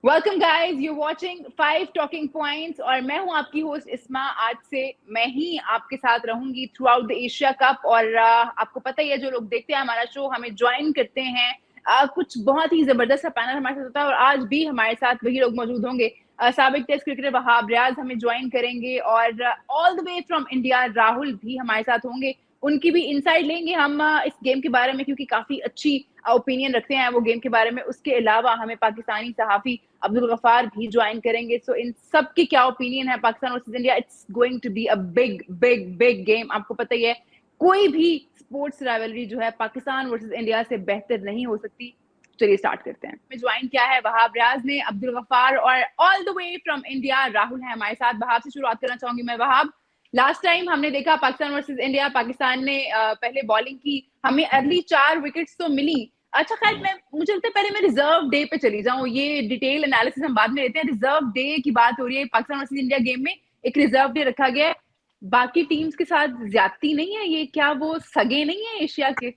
Welcome guys, you watching 5 talking points और मैं हूं आपकी होस्ट इस्मा। आज से मैं ही आपके साथ रहूंगी through out the Asia cup. और आपको पता ही है, जो लोग देखते हैं हमारा शो, हमें ज्वाइन करते हैं। कुछ बहुत ही जबरदस्त सा पैनल हमारे साथ होता है और आज भी हमारे साथ वही लोग मौजूद होंगे। साबिक टेस्ट क्रिकेटर वहाब रियाज हमें ज्वाइन करेंगे और all the way from India Rahul भी हमारे साथ होंगे। उनकी भी इनसाइड लेंगे हम इस गेम के बारे में, क्योंकि काफी अच्छी ओपिनियन रखते हैं वो गेम के बारे में। उसके अलावा हमें पाकिस्तानी सहाफी अब्दुल गफार भी ज्वाइन करेंगे। सो इन सब की क्या ओपिनियन है Pakistan versus India? It's going to be a big big big game. आपको पता ही है, कोई भी स्पोर्ट्स राइवलरी जो है पाकिस्तान वर्सेस इंडिया से बेहतर नहीं हो सकती। चलिए स्टार्ट करते हैं। हमें ज्वाइन किया है वहाब रियाज ने, अब्दुल गफार और all the way from India Rahul है हमारे साथ। वहाब से शुरुआत करना चाहूंगी मैं। वहाब, लास्ट टाइम हमने देखा पाकिस्तान वर्सेस इंडिया, पाकिस्तान ने पहले बॉलिंग की, हमें अर्ली 4 विकेट्स तो मिली। अच्छा खैर, मुझे लगता है पहले मैं रिजर्व डे पे चली जाऊं। ये डिटेल एनालिसिस हम बाद में लेते हैं। रिजर्व डे की बात हो रही है पाकिस्तान वर्सेस इंडिया गेम में। एक रिजर्व डे रखा गया है, बाकी टीम्स के साथ ज्यादती नहीं है ये? क्या वो सगे नहीं है एशिया के?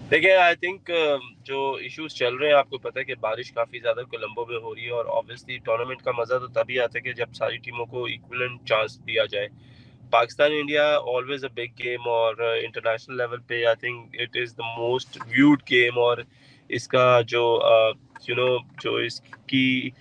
देखिए, आई थिंक जो इश्यूज चल रहे हैं, आपको पता है कि बारिश काफ़ी ज़्यादा कोलंबो में हो रही है और ऑब्वियसली टूर्नामेंट का मज़ा तो तभी आता है कि जब सारी टीमों को इक्विवेलेंट चांस दिया जाए। Pakistan India always a big game और इंटरनेशनल लेवल पे आई think it is the most viewed game. और इसका जो यू नो जो इसकी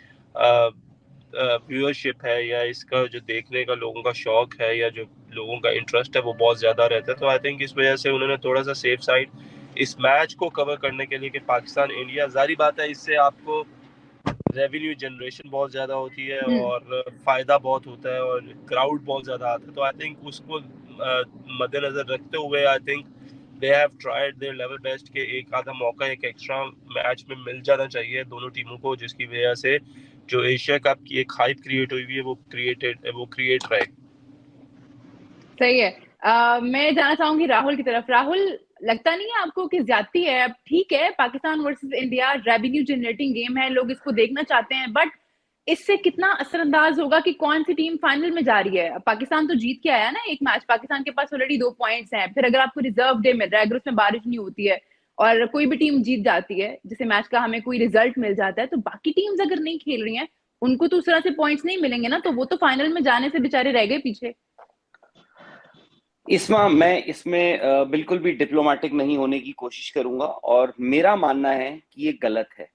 व्यूअरशिप है या इसका जो देखने का लोगों का शौक है या जो लोगों का इंटरेस्ट है वो बहुत ज़्यादा रहता है। तो आई थिंक इस वजह से उन्होंने थोड़ा सा सेफ साइड इस मैच को कवर करने के लिए कि पाकिस्तान इंडिया, जारी बात है इससे आपको रेवेन्यू जनरेशन बहुत ज़्यादा होती है और फ़ायदा बहुत होता है और क्राउड बहुत ज़्यादा आता है। तो आई थिंक उसको मद्देनज़र रखते हुए आई think they have tried their level best के एक आधा मौका एक एक्स्ट्रा मैच में मिल जाना चाहिए दोनों टीमों को, जिसकी वजह से जो एशिया कप की एक हाइप क्रिएट हुई है वो क्रिएट रहे। सही है। मैं जाना चाहूंगी राहुल की तरफ। राहुल, लगता नहीं है आपको कि ज्यादती है? अब ठीक है, Pakistan versus India revenue generating game है, लोग इसको देखना चाहते हैं, बट इससे कितना असरअंदाज होगा कि कौन सी टीम फाइनल में जा रही है? पाकिस्तान तो जीत के आया ना एक मैच, पाकिस्तान के पास ऑलरेडी 2 पॉइंट्स हैं। फिर अगर आपको रिजर्व डे मिल रहा है, अगर उसमें बारिश नहीं होती है और कोई भी टीम जीत जाती है, जैसे मैच का हमें कोई रिजल्ट मिल जाता है, तो बाकी टीम्स अगर नहीं खेल रही हैं, उनको तो उस तरह से पॉइंट्स नहीं मिलेंगे ना, तो वो तो फाइनल में जाने से बेचारे रह गए पीछे। मैं इसमें बिल्कुल भी डिप्लोमेटिक नहीं होने की कोशिश करूंगा और मेरा मानना है कि ये गलत है।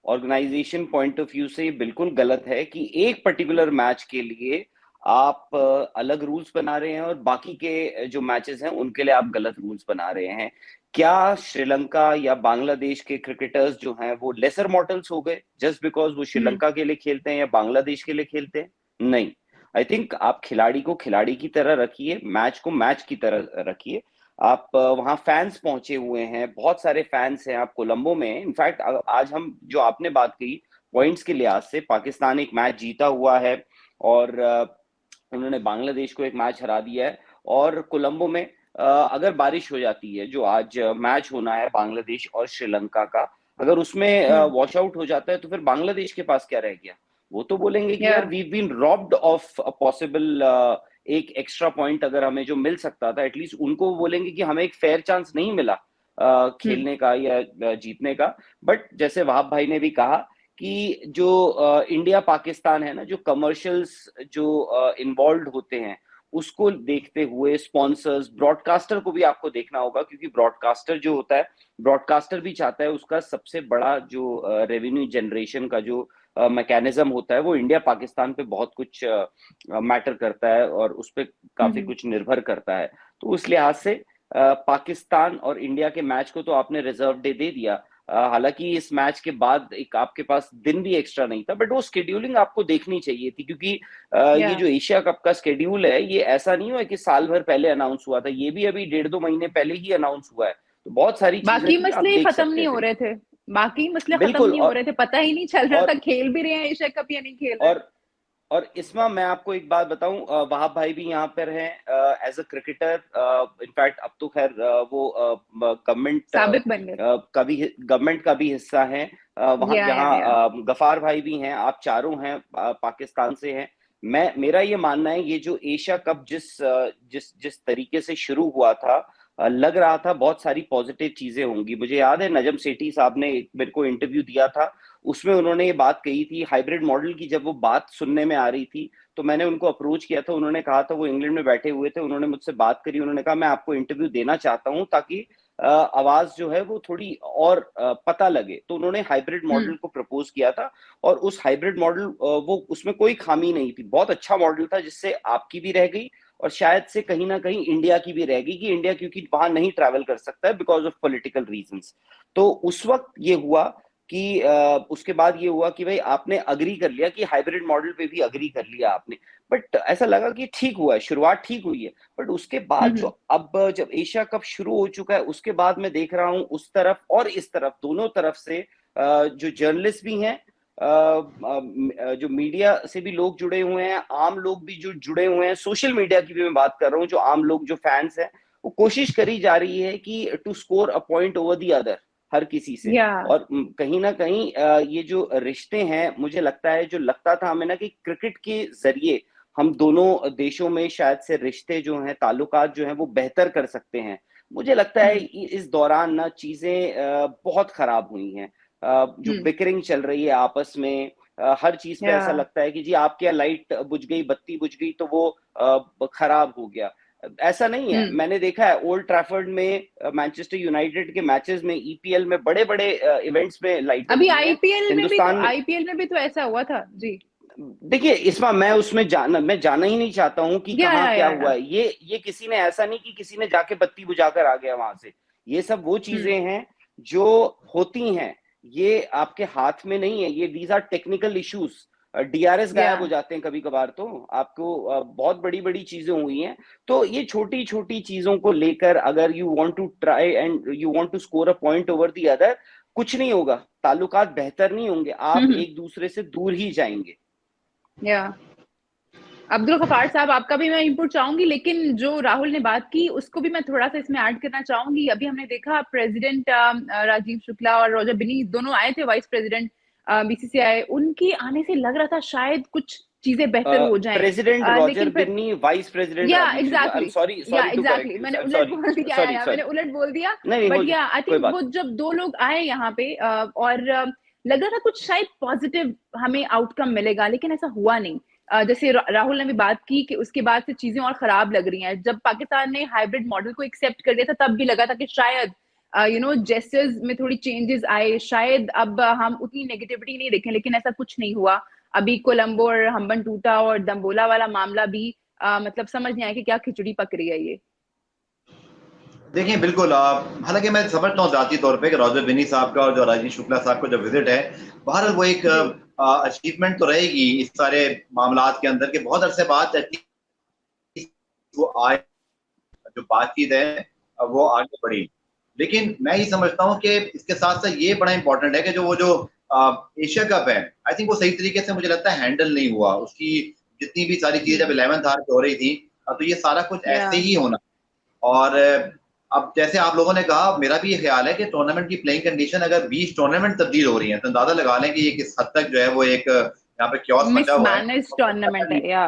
ऑर्गेनाइजेशन पॉइंट ऑफ व्यू से ये बिल्कुल गलत है कि एक पर्टिकुलर मैच के लिए आप अलग रूल्स बना रहे हैं और बाकी के जो मैचेस हैं उनके लिए आप गलत रूल्स बना रहे हैं। क्या श्रीलंका या बांग्लादेश के क्रिकेटर्स जो हैं वो लेसर मॉर्टल्स हो गए जस्ट बिकॉज वो श्रीलंका के लिए खेलते हैं या बांग्लादेश के लिए खेलते हैं? नहीं। आई थिंक आप खिलाड़ी को खिलाड़ी की तरह रखिए, मैच को मैच की तरह रखिए। आप वहां फैंस पहुंचे हुए हैं, बहुत सारे फैंस हैं आप कोलंबो में। इनफैक्ट आज हम जो आपने बात की पॉइंट्स के लिहाज से, पाकिस्तान एक मैच जीता हुआ है और उन्होंने बांग्लादेश को एक मैच हरा दिया है। और कोलंबो में अगर बारिश हो जाती है, जो आज मैच होना है बांग्लादेश और श्रीलंका का, अगर उसमें वॉश आउट हो जाता है तो फिर बांग्लादेश के पास क्या रह गया? वो तो बोलेंगे कि यार we been robbed of a possible एक एक्स्ट्रा पॉइंट अगर हमें जो मिल सकता था। एटलीस्ट उनको बोलेंगे कि हमें एक फेयर चांस नहीं मिला खेलने का या जीतने का। बट जैसे वहाब भाई ने भी कहा कि जो इंडिया पाकिस्तान है ना, जो कमर्शियल्स जो इन्वॉल्व होते हैं उसको देखते हुए स्पॉन्सर्स, ब्रॉडकास्टर को भी आपको देखना होगा, क्योंकि ब्रॉडकास्टर जो होता है, ब्रॉडकास्टर भी चाहता है उसका सबसे बड़ा जो रेवेन्यू जनरेशन का जो मैकेनिज्म होता है वो इंडिया पाकिस्तान पे बहुत कुछ मैटर करता है और उस पर काफी कुछ निर्भर करता है। तो उस लिहाज से पाकिस्तान और इंडिया के मैच को तो आपने रिजर्व डे दे दिया। हालांकि इस मैच के बाद एक आपके पास दिन भी एक्स्ट्रा नहीं था, बट वो स्केड्यूलिंग आपको देखनी चाहिए थी, क्योंकि ये जो एशिया कप का स्केड्यूल है ये ऐसा नहीं हुआ कि साल भर पहले अनाउंस हुआ था, ये भी अभी 1.5-2 महीने पहले ही अनाउंस हुआ है। तो बहुत सारी चीजें बाकी थी, आप मसले देख खत्म सकते नहीं हो थे। रहे थे। बाकी मसले खत्म बिल्कुल। नहीं हो रहे थे, पता ही नहीं चल रहा था और खेल भी रहे हैं एशिया कप या नहीं खेल रहे। और और इसमें मैं आपको एक बात बताऊं, वहाब भाई भी यहाँ पर हैं एज अ क्रिकेटर। इनफैक्ट अब तो खैर वो गवर्नमेंट साबिक बन गए। गवर्नमेंट का भी हिस्सा है। वहाँ या यहाँ गफार भाई भी हैं, आप चारों हैं, पाकिस्तान से हैं। मेरा ये मानना है ये जो एशिया कप जिस जिस जिस तरीके से शुरू हुआ था, लग रहा था बहुत सारी पॉजिटिव चीजें होंगी। मुझे याद है नजम सेठी साहब ने मेरे को इंटरव्यू दिया था, उसमें उन्होंने ये बात कही थी हाइब्रिड मॉडल की। जब वो बात सुनने में आ रही थी तो मैंने उनको अप्रोच किया था, उन्होंने कहा था, वो इंग्लैंड में बैठे हुए थे, उन्होंने मुझसे बात करी, उन्होंने कहा मैं आपको इंटरव्यू देना चाहता हूं ताकि आवाज जो है वो थोड़ी और पता लगे। तो उन्होंने हाइब्रिड मॉडल को प्रपोज किया था, और उस हाइब्रिड मॉडल वो उसमें कोई खामी नहीं थी, बहुत अच्छा मॉडल था, जिससे आपकी भी रह गई और शायद से कहीं ना कहीं इंडिया की भी रह गई, कि इंडिया क्योंकि वहां नहीं ट्रैवल कर सकता है बिकॉज ऑफ पॉलिटिकल रीजंस। तो उस वक्त ये हुआ कि उसके बाद ये हुआ कि भाई आपने अग्री कर लिया, कि हाइब्रिड मॉडल पे भी अग्री कर लिया आपने। बट ऐसा लगा कि ठीक हुआ है, शुरुआत ठीक हुई है। बट उसके बाद जो अब जब एशिया कप शुरू हो चुका है, उसके बाद मैं देख रहा हूँ उस तरफ और इस तरफ, दोनों तरफ से जो जर्नलिस्ट भी हैं, जो मीडिया से भी लोग जुड़े हुए हैं, आम लोग भी जो जुड़े हुए हैं, सोशल मीडिया की भी मैं बात कर रहा हूँ, जो आम लोग, जो फैंस हैं, वो कोशिश करी जा रही है कि to score a point over the other, हर किसी से। और कहीं ना कहीं ये जो रिश्ते हैं, मुझे लगता है, जो लगता था हमें ना कि क्रिकेट के जरिए हम दोनों देशों में शायद से रिश्ते जो हैं, ताल्लुकात जो हैं, वो बेहतर कर सकते हैं। मुझे लगता है इस दौरान ना चीजें बहुत खराब हुई हैं। जो बिकरिंग चल रही है आपस में, हर चीज पे ऐसा लगता है कि जी आपके यहाँ लाइट बुझ गई, बत्ती बुझ गई तो वो खराब हो गया। ऐसा नहीं है। मैंने देखा है ओल्ड ट्रैफर्ड में मैनचेस्टर यूनाइटेड के मैचेस में, ईपीएल में, बड़े बड़े इवेंट्स में लाइटें अभी आईपीएल में भी तो ऐसा हुआ था जी। देखिए इसमें मैं उसमें जाना ही नहीं चाहता हूँ कि कहाँ क्या हुआ है। ये किसी ने, ऐसा नहीं कि किसी ने जाके बत्ती बुझाकर आ गया वहां से। ये सब वो चीजें हैं जो होती हैं, ये आपके हाथ में नहीं है। ये these are technical issues. DRS गायब हो जाते हैं कभी कभार, तो आपको बहुत बड़ी बड़ी चीजें हुई हैं। तो ये छोटी छोटी चीजों को लेकर अगर you want to try and you want to score a point over the other, कुछ नहीं होगा, ताल्लुकात बेहतर नहीं होंगे, आप एक दूसरे से दूर ही जाएंगे। अब्दुल गफ्फार साहब, आपका भी मैं इनपुट चाहूंगी, लेकिन जो राहुल ने बात की उसको भी मैं थोड़ा सा इसमें ऐड करना चाहूंगी। अभी हमने देखा प्रेसिडेंट राजीव शुक्ला और रोजर बिनी दोनों आए थे, वाइस प्रेसिडेंट बीसीसीआई। उनके आने से लग रहा था शायद कुछ चीजें बेहतर हो जाएं। President Roger Binny, vice president Rajeev Shukla. I am sorry to correct you. मैंने उलट बोल दिया। बट या आई थिंक वो जब दो लोग आए यहाँ पे और लग रहा था कुछ शायद पॉजिटिव हमें आउटकम मिलेगा, लेकिन ऐसा हुआ नहीं। जैसे राहुल ने भी बात की कि उसके बाद से चीजें और खराब लग रही हैं। जब पाकिस्तान ने हाइब्रिड मॉडल को एक्सेप्ट कर लिया था, तब भी लगा था कि शायद जेस्चर्स में थोड़ी चेंजेस आए, शायद अब हम उतनी नेगेटिविटी नहीं देखें, लेकिन ऐसा कुछ नहीं हुआ। अभी कोलंबो और हम्बन टूटा और दम्बोला वाला मामला भी मतलब समझ नहीं आया कि क्या खिचड़ी पक रही है ये। देखिए बिल्कुल, हालांकि मैं समझता हूँ जाती तौर पे कि रोजर बिनी साहब का और जो राजीव शुक्ला साहब का जो विजिट है, बहरहाल वो एक अचीवमेंट तो रहेगी इस सारे मामलात के अंदर, के बहुत अरसे बाद वो आए, जो बातचीत है वो आगे बढ़ी। लेकिन मैं ये समझता हूँ कि इसके साथ साथ ये बड़ा इंपॉर्टेंट है कि जो एशिया कप है, आई थिंक वो सही तरीके से मुझे लगता है हैंडल नहीं हुआ। उसकी जितनी भी सारी चीजें जब 11th आवर पे हो रही थी, तो ये सारा कुछ ऐसे ही होना। और अब जैसे आप लोगों ने कहा, मेरा भी ये ख्याल है कि टूर्नामेंट की प्लेइंग कंडीशन अगर 20 टूर्नामेंट तब्दील हो रही है, तो अंदाजा लगा लें कि ये किस हद तक जो है वो एक यहाँ पे क्योस मचा हुआ है। टूर्नामेंट है या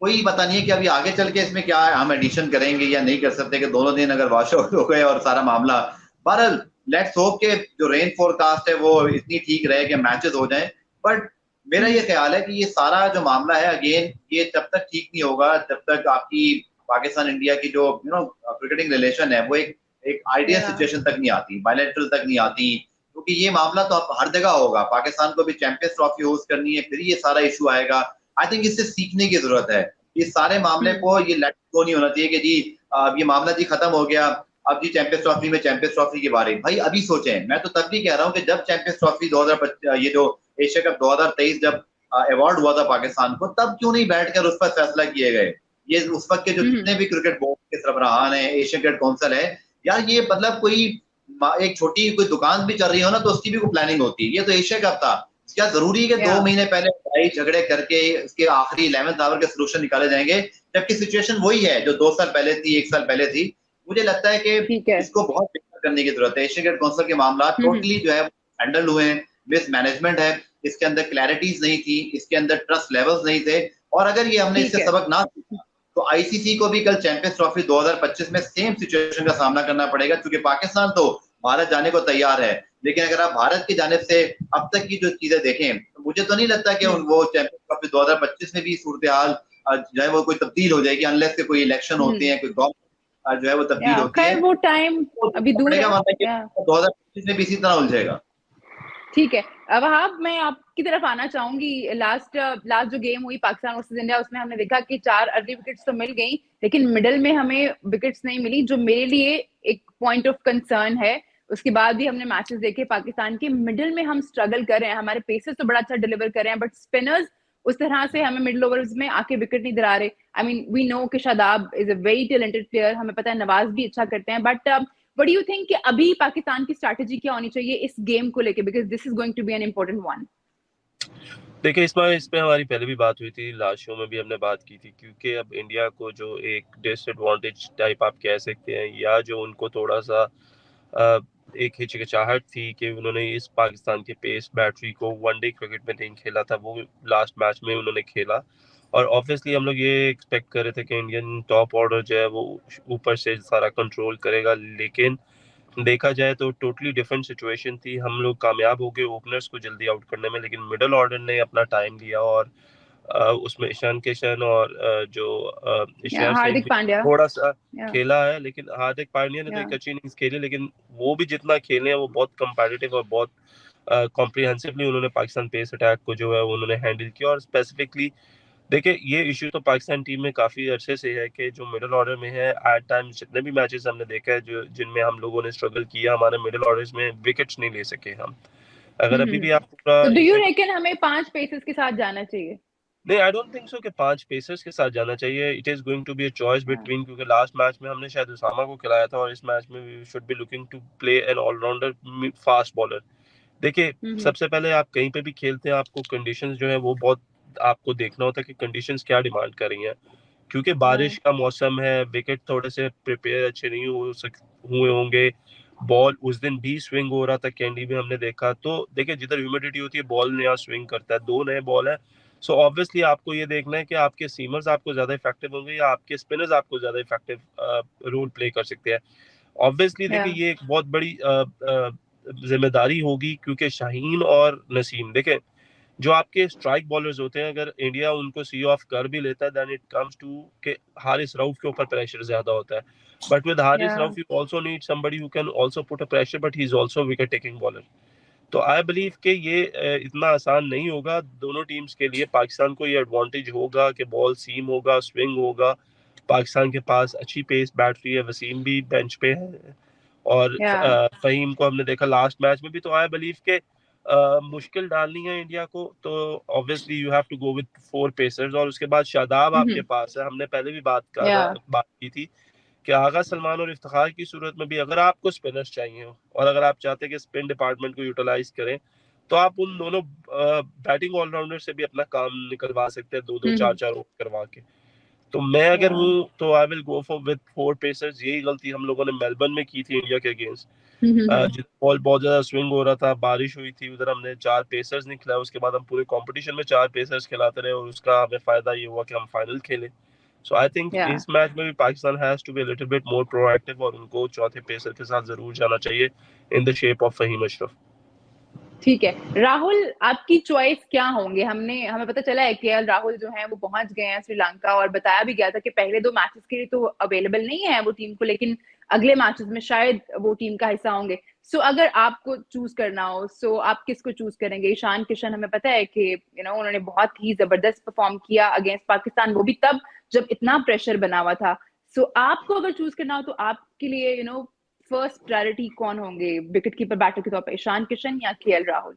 कोई पता नहीं है कि अभी आगे चल के इसमें क्या हम एडिशन करेंगे या नहीं कर सकते, कि दोनों दिन अगर वॉश आउट हो गए और सारा मामला। बहरहाल लेट्स होप के जो रेन फोरकास्ट है वो इतनी ठीक रहे कि मैचेस हो जाएं। बट मेरा ये ख्याल है कि ये सारा जो मामला है, अगेन ये तब तक ठीक नहीं होगा जब तक आपकी पाकिस्तान इंडिया की जो क्रिकेटिंग रिलेशन है वो एक आइडियल सिचुएशन तक नहीं आती, बायलैटरल तक नहीं आती। क्योंकि ये मामला तो अब हर जगह होगा, पाकिस्तान को भी चैंपियंस ट्रॉफी होस्ट करनी है, फिर ये सारा इशू आएगा। आई थिंक इससे सीखने की जरूरत है। इस सारे मामले को ये लेट गो नहीं होना चाहिए कि जी ये मामला जी खत्म हो गया, अब जी चैंपियंस ट्रॉफी में चैंपियंस ट्रॉफी के बारे में भाई अभी सोचें। मैं तो तब भी कह रहा हूँ कि जब चैंपियंस ट्रॉफी 2025 ये जो एशिया कप 2023 जब अवार्ड हुआ था पाकिस्तान को, तब क्यों नहीं बैठकर उस पर फैसला किए गए। ये उस वक्त के जो जितने भी क्रिकेट बोर्ड के सरबराहान है, एशियन क्रिकेट काउंसिल है, यार ये मतलब कोई एक छोटी कोई दुकान भी चल रही हो ना तो उसकी भी कोई प्लानिंग होती है। ये तो एशिया कप था, क्या जरूरी है कि 2 महीने पहले लड़ाई झगड़े करके इसके आखिरी 11th आवर के सोल्यूशन निकाले जाएंगे, जबकि सिचुएशन वही है जो 2 साल पहले थी, 1 साल पहले थी। मुझे लगता है कि इसको बहुत बेहतर करने की जरूरत है। एशियन क्रिकेट काउंसिल के मामला टोटली जो है हैंडल हुए हैं, मिस मैनेजमेंट है, इसके अंदर क्लैरिटीज नहीं थी, इसके अंदर ट्रस्ट लेवल्स नहीं थे। और अगर ये हमने इससे सबक ना सीखा तो आईसीसी को भी कल चैंपियंस ट्रॉफी 2025 में सेम सिचुएशन का सामना करना पड़ेगा, क्योंकि पाकिस्तान तो भारत जाने को तैयार है, लेकिन अगर आप भारत की जानिब से अब तक की जो चीजें देखें तो मुझे तो नहीं लगता कि वो चैंपियंस ट्रॉफी 2025 में भी सूरत हाल जो है वो कोई तब्दील हो जाएगी, अनलेस के कोई इलेक्शन होते हैं, कोई गवर्नमेंट जो है वो तब्दील होती है। खैर वो टाइम अभी दूर है। 2025 में भी इसी तरह उलझेगा। ठीक है, अब मैं आपकी तरफ आना चाहूंगी। लास्ट जो गेम हुई पाकिस्तान वर्सेस इंडिया, उसमें हमने देखा कि 4 अर्ली विकेट्स तो मिल गई, लेकिन मिडल में हमें विकेट्स नहीं मिली, जो मेरे लिए एक पॉइंट ऑफ कंसर्न है। उसके बाद भी हमने मैचेस देखे पाकिस्तान के, मिडल में हम स्ट्रगल कर रहे हैं। हमारे पेसर्स तो बड़ा अच्छा डिलीवर कर रहे हैं, बट स्पिनर्स उस तरह से हमें मिडल ओवर्स में आके विकेट नहीं दिला रहे। आई मीन वी नो कि Shadab is a very talented player, हमें पता है नवाज भी अच्छा करते हैं, but what do you think कि अभी पाकिस्तान की स्ट्रैटेजी क्या होनी चाहिए इस गेम को लेके, because this is going to be an important one? देखिए इस पे हमारी पहले भी बात हुई थी, लास्ट शो में भी हमने बात की थी, क्योंकि अब इंडिया को जो एक डिसएडवांटेज टाइप आप कह सकते हैं, या जो उनको थोड़ा सा एक हिचकिचाहट थी कि उन्होंने इस पाकिस्तान के पेस बैटरी को वनडे क्रिकेट में नहीं खेला था, वो लास्ट मैच में उन्होंने खेला। और ऑब्वियसली हम लोग ये एक्सपेक्ट कर रहे थे कि इंडियन टॉप ऑर्डर जो है वो ऊपर से सारा कंट्रोल करेगा, लेकिन देखा जाए तो टोटली डिफरेंट सिचुएशन थी। हम लोग कामयाब हो गए ओपनर्स को जल्दी आउट करने में, लेकिन मिडल ऑर्डर ने अपना टाइम लिया, और उसमें ईशान किशन और इशर सईद हार्दिक भी पांड्या थोड़ा सा खेला है, लेकिन हार्दिक पांड्या ने तो एक Yeah. अच्छी इनिंग्स खेली, लेकिन वो भी जितना खेले हैं वो बहुत कंपेटिटिव और बहुत कॉम्प्रिहेंसिवली उन्होंने पाकिस्तान पेस अटैक को जो है उन्होंने हैंडल किया। और स्पेसिफिकली देखिए ये इशू तो पाकिस्तान टीम में काफी अरसे से है कि जो मिडिल ऑर्डर में है, एट टाइम्स जितने भी मैचेस हमने देखा है जो जिनमें हम लोगों ने स्ट्रगल किया, हमारे मिडिल ऑर्डर्स में विकेट्स नहीं ले सके हम। अगर अभी भी आप पूरा तो डू यू रेकन हमें 5 पेसर्स के साथ जाना चाहिए? नहीं, आई डोंट थिंक सो कि 5 पेसर्स के साथ जाना चाहिए। It is going to be a choice between, क्योंकि लास्ट मैच में हमने शायद उसामा को खिलाया था, और इस मैच में we should be looking to play an all-rounder fast bowler. देखिए सबसे पहले आप कहीं पे भी खेलते हैं, आपको कंडीशंस जो है वो बहुत आपको देखना होता है कि कंडीशंस क्या डिमांड कर रही हैं, क्योंकि बारिश का मौसम है, विकेट थोड़े से प्रिपेयर अच्छे नहीं हुए होंगे, बॉल उस दिन भी स्विंग हो रहा था, कैंडी में हमने देखा। तो देखिए जिधर ह्यूमिडिटी होती है बॉल नया स्विंग करता है, 2 नए बॉल है, सो ऑब्वियसली आपको ये देखना है कि आपके सीमर्स आपको ज्यादा इफेक्टिव होंगे या आपके स्पिनर्स आपको ज्यादा इफेक्टिव रोल प्ले कर सकते हैं। ऑब्वियसली देखिए ये एक बहुत बड़ी जिम्मेदारी होगी, क्योंकि शाहीन और नसीम देखिए जो आपके स्ट्राइक बॉलर्स होते हैं, अगर इंडिया उनको सी ऑफ कर भी लेता है, देन इट कम्स टू के हारिस रऊफ के ऊपर प्रेशर ज्यादा होता है, but with Haris Rauf you also need somebody who can also put a pressure, but he is also wicket taking bowler. तो आई बिलीव कि ये इतना आसान नहीं होगा दोनों टीम्स के लिए। पाकिस्तान को ये एडवांटेज होगा कि बॉल सीम होगा, स्विंग होगा, पाकिस्तान के पास अच्छी पेस बैटरी है, वसीम भी बेंच पे है, और फहीम को हमने देखा लास्ट मैच में भी। तो आई बिलीव के मुश्किल डालनी है इंडिया को, तो obviously you have to go with 4 pacers, और उसके बाद शादाब आपके पास है। हमने पहले भी बात की थी कि आगा सलमान और इफ्तिखार की सूरत में भी अगर आपको स्पिनर्स चाहिए हो, और अगर आप चाहते हैं कि स्पिन डिपार्टमेंट को यूटिलाइज करें, तो आप उन दोनों बैटिंग ऑलराउंडर से भी अपना काम निकलवा सकते हैं, 2-2 4-4 ओवर करवा के। तो मैं अगर हूँ तो I will go for with 4 pacers. यही गलती हम लोगों ने मेलबर्न में की थी इंडिया के अगेंस्ट, बॉल बहुत ज्यादा स्विंग हो रहा था, बारिश हुई थी, उधर हमने 4 पेसर्स नहीं खिलाए, उसके बाद हम पूरे कंपटीशन में 4 पेसर्स खिलाते रहे, और उसका हमें फायदा ये हुआ कि हम फाइनल खेले। सो आई थिंक इस मैच में भी Pakistan has to be a little bit more proactive, और उनको चौथे पेसर के साथ जरूर जाना चाहिए in the shape of Fahim Ashraf. ठीक है राहुल, आपकी चॉइस क्या होंगे? हमें पता चला है कि राहुल जो है वो पहुंच गए हैं श्रीलंका, और बताया भी गया था कि पहले 2 मैचेस के लिए तो अवेलेबल नहीं है वो टीम को, लेकिन अगले मैचेस में शायद वो टीम का हिस्सा होंगे। सो अगर आपको चूज करना हो, सो आप किसको चूज करेंगे? ईशान किशन, हमें पता है कि उन्होंने बहुत ही जबरदस्त परफॉर्म किया अगेंस्ट पाकिस्तान, वो भी तब जब इतना प्रेशर बना हुआ था। सो आपको अगर चूज करना हो तो आपके लिए फर्स्ट प्रायोरिटी कौन होंगे विकेट कीपर बैटर के तौर पर, ईशान किशन या केएल राहुल?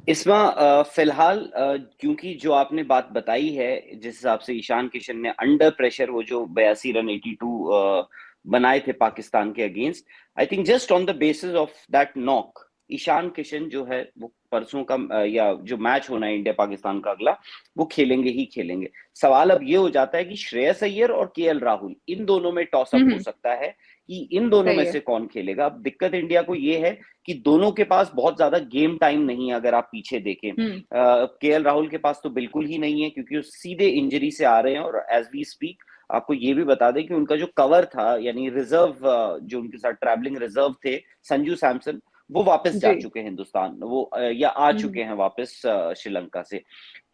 इसमें फिलहाल क्योंकि जो आपने बात बताई है, जिस हिसाब से ईशान किशन ने अंडर प्रेशर वो जो 82 रन 82 बनाए थे पाकिस्तान के against, I think just on the basis of that knock Ishan Kishan जो है वो परसों का या जो मैच होना है इंडिया पाकिस्तान का अगला, वो खेलेंगे ही खेलेंगे। सवाल अब ये हो जाता है कि श्रेयस अय्यर और केएल राहुल, इन दोनों में टॉस अप हो सकता है कि इन दोनों में से कौन खेलेगा। अब दिक्कत इंडिया को ये है कि दोनों के पास बहुत ज्यादा गेम टाइम नहीं है। अगर आप पीछे देखें, केएल राहुल के पास तो बिल्कुल ही नहीं है, क्योंकि वो सीधे इंजरी से आ रहे हैं। और एज वी स्पीक आपको ये भी बता दें कि उनका जो कवर था, यानी रिजर्व जो उनके साथ ट्रैवलिंग रिजर्व थे, संजू सैमसन, वो वापस जा चुके हैं हिंदुस्तान, वो या आ चुके हैं वापस श्रीलंका से।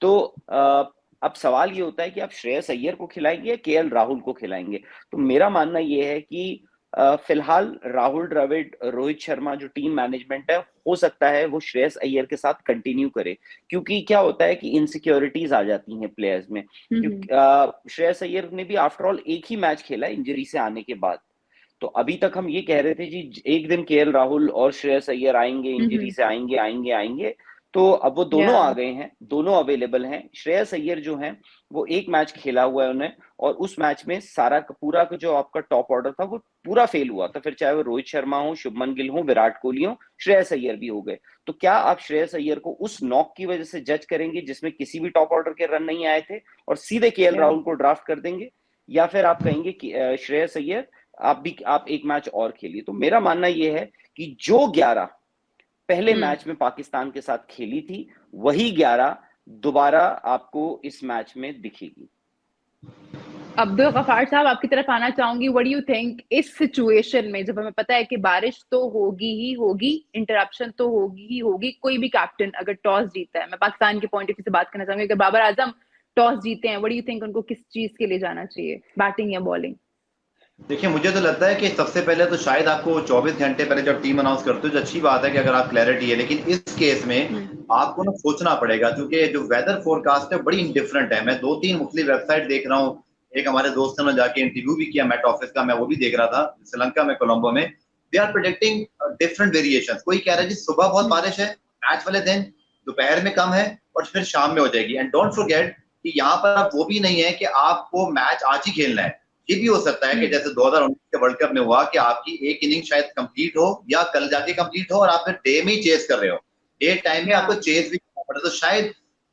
तो अब सवाल ये होता है कि आप श्रेयस अय्यर को खिलाएंगे या केएल राहुल को खिलाएंगे। तो मेरा मानना ये है कि फिलहाल राहुल द्रविड़, रोहित शर्मा जो टीम मैनेजमेंट है, हो सकता है वो श्रेयस अय्यर के साथ कंटिन्यू करे, क्योंकि क्या होता है कि इनसिक्योरिटीज आ जाती हैं प्लेयर्स में। क्योंकि श्रेयस अय्यर ने भी आफ्टर ऑल एक ही मैच खेला इंजरी से आने के बाद। तो अभी तक हम ये कह रहे थे जी एक दिन केएल राहुल और श्रेयस अय्यर आएंगे, इंजरी से आएंगे। तो अब वो दोनों आ गए हैं, दोनों अवेलेबल हैं। श्रेयस अय्यर जो हैं वो एक मैच खेला हुआ है उन्हें, और उस मैच में सारा पूरा का जो आपका टॉप ऑर्डर था वो पूरा फेल हुआ था। फिर चाहे वो रोहित शर्मा हो, शुभमन गिल हो, विराट कोहली हो, श्रेयस अय्यर भी हो गए। तो क्या आप श्रेयस अय्यर को उस नॉक की वजह से जज करेंगे जिसमें किसी भी टॉप ऑर्डर के रन नहीं आए थे, और सीधे केएल राहुल को ड्राफ्ट कर देंगे, या फिर आप कहेंगे कि श्रेयस अय्यर आप एक मैच और खेलिए? तो मेरा मानना यह है कि जो 11 पहले मैच में पाकिस्तान के साथ खेली थी, वही 11 दोबारा आपको इस मैच में दिखेगी। अब्दुल गफ्फार साहब, आपकी तरफ आना चाहूंगी। व्हाट डू यू थिंक इस सिचुएशन में, जब हमें पता है कि बारिश तो होगी ही होगी, इंटरप्शन तो होगी ही होगी, कोई भी कैप्टन अगर टॉस जीता है, मैं पाकिस्तान के पॉइंट ऑफ व्यू से बात करना चाहूंगी, अगर बाबर आजम टॉस जीते हैं, व्हाट डू यू थिंक उनको किस चीज के लिए जाना चाहिए, बैटिंग या बॉलिंग? देखिए, मुझे तो लगता है कि सबसे पहले तो शायद आपको 24 घंटे पहले जब टीम अनाउंस करते हो, जो अच्छी बात है कि अगर आप क्लैरिटी है, लेकिन इस केस में आपको ना सोचना पड़ेगा, क्योंकि जो वेदर फोरकास्ट है बड़ी इंडिफरेंट है। मैं 2-3 मुख्तलिफ वेबसाइट देख रहा हूँ। एक हमारे दोस्त ने जाके इंटरव्यू भी किया मेट ऑफिस का, मैं वो भी देख रहा था श्रीलंका में, कोलंबो में। They are predicting different variation. कोई कह रहा है जी सुबह बहुत बारिश है मैच वाले दिन, दोपहर में कम है और फिर शाम में हो जाएगी। एंड डोंट फॉरगेट कि यहाँ पर अब वो भी नहीं है कि आपको मैच आज ही खेलना है। ये भी हो सकता है कि जैसे 2019 के वर्ल्ड कप में हुआ कि आपकी एक इनिंग शायद कंप्लीट हो या कल जाके कंप्लीट हो, और आप फिर डे में ही चेस कर रहे हो, डे टाइम में आपको चेस भी करना पड़े। तो शायद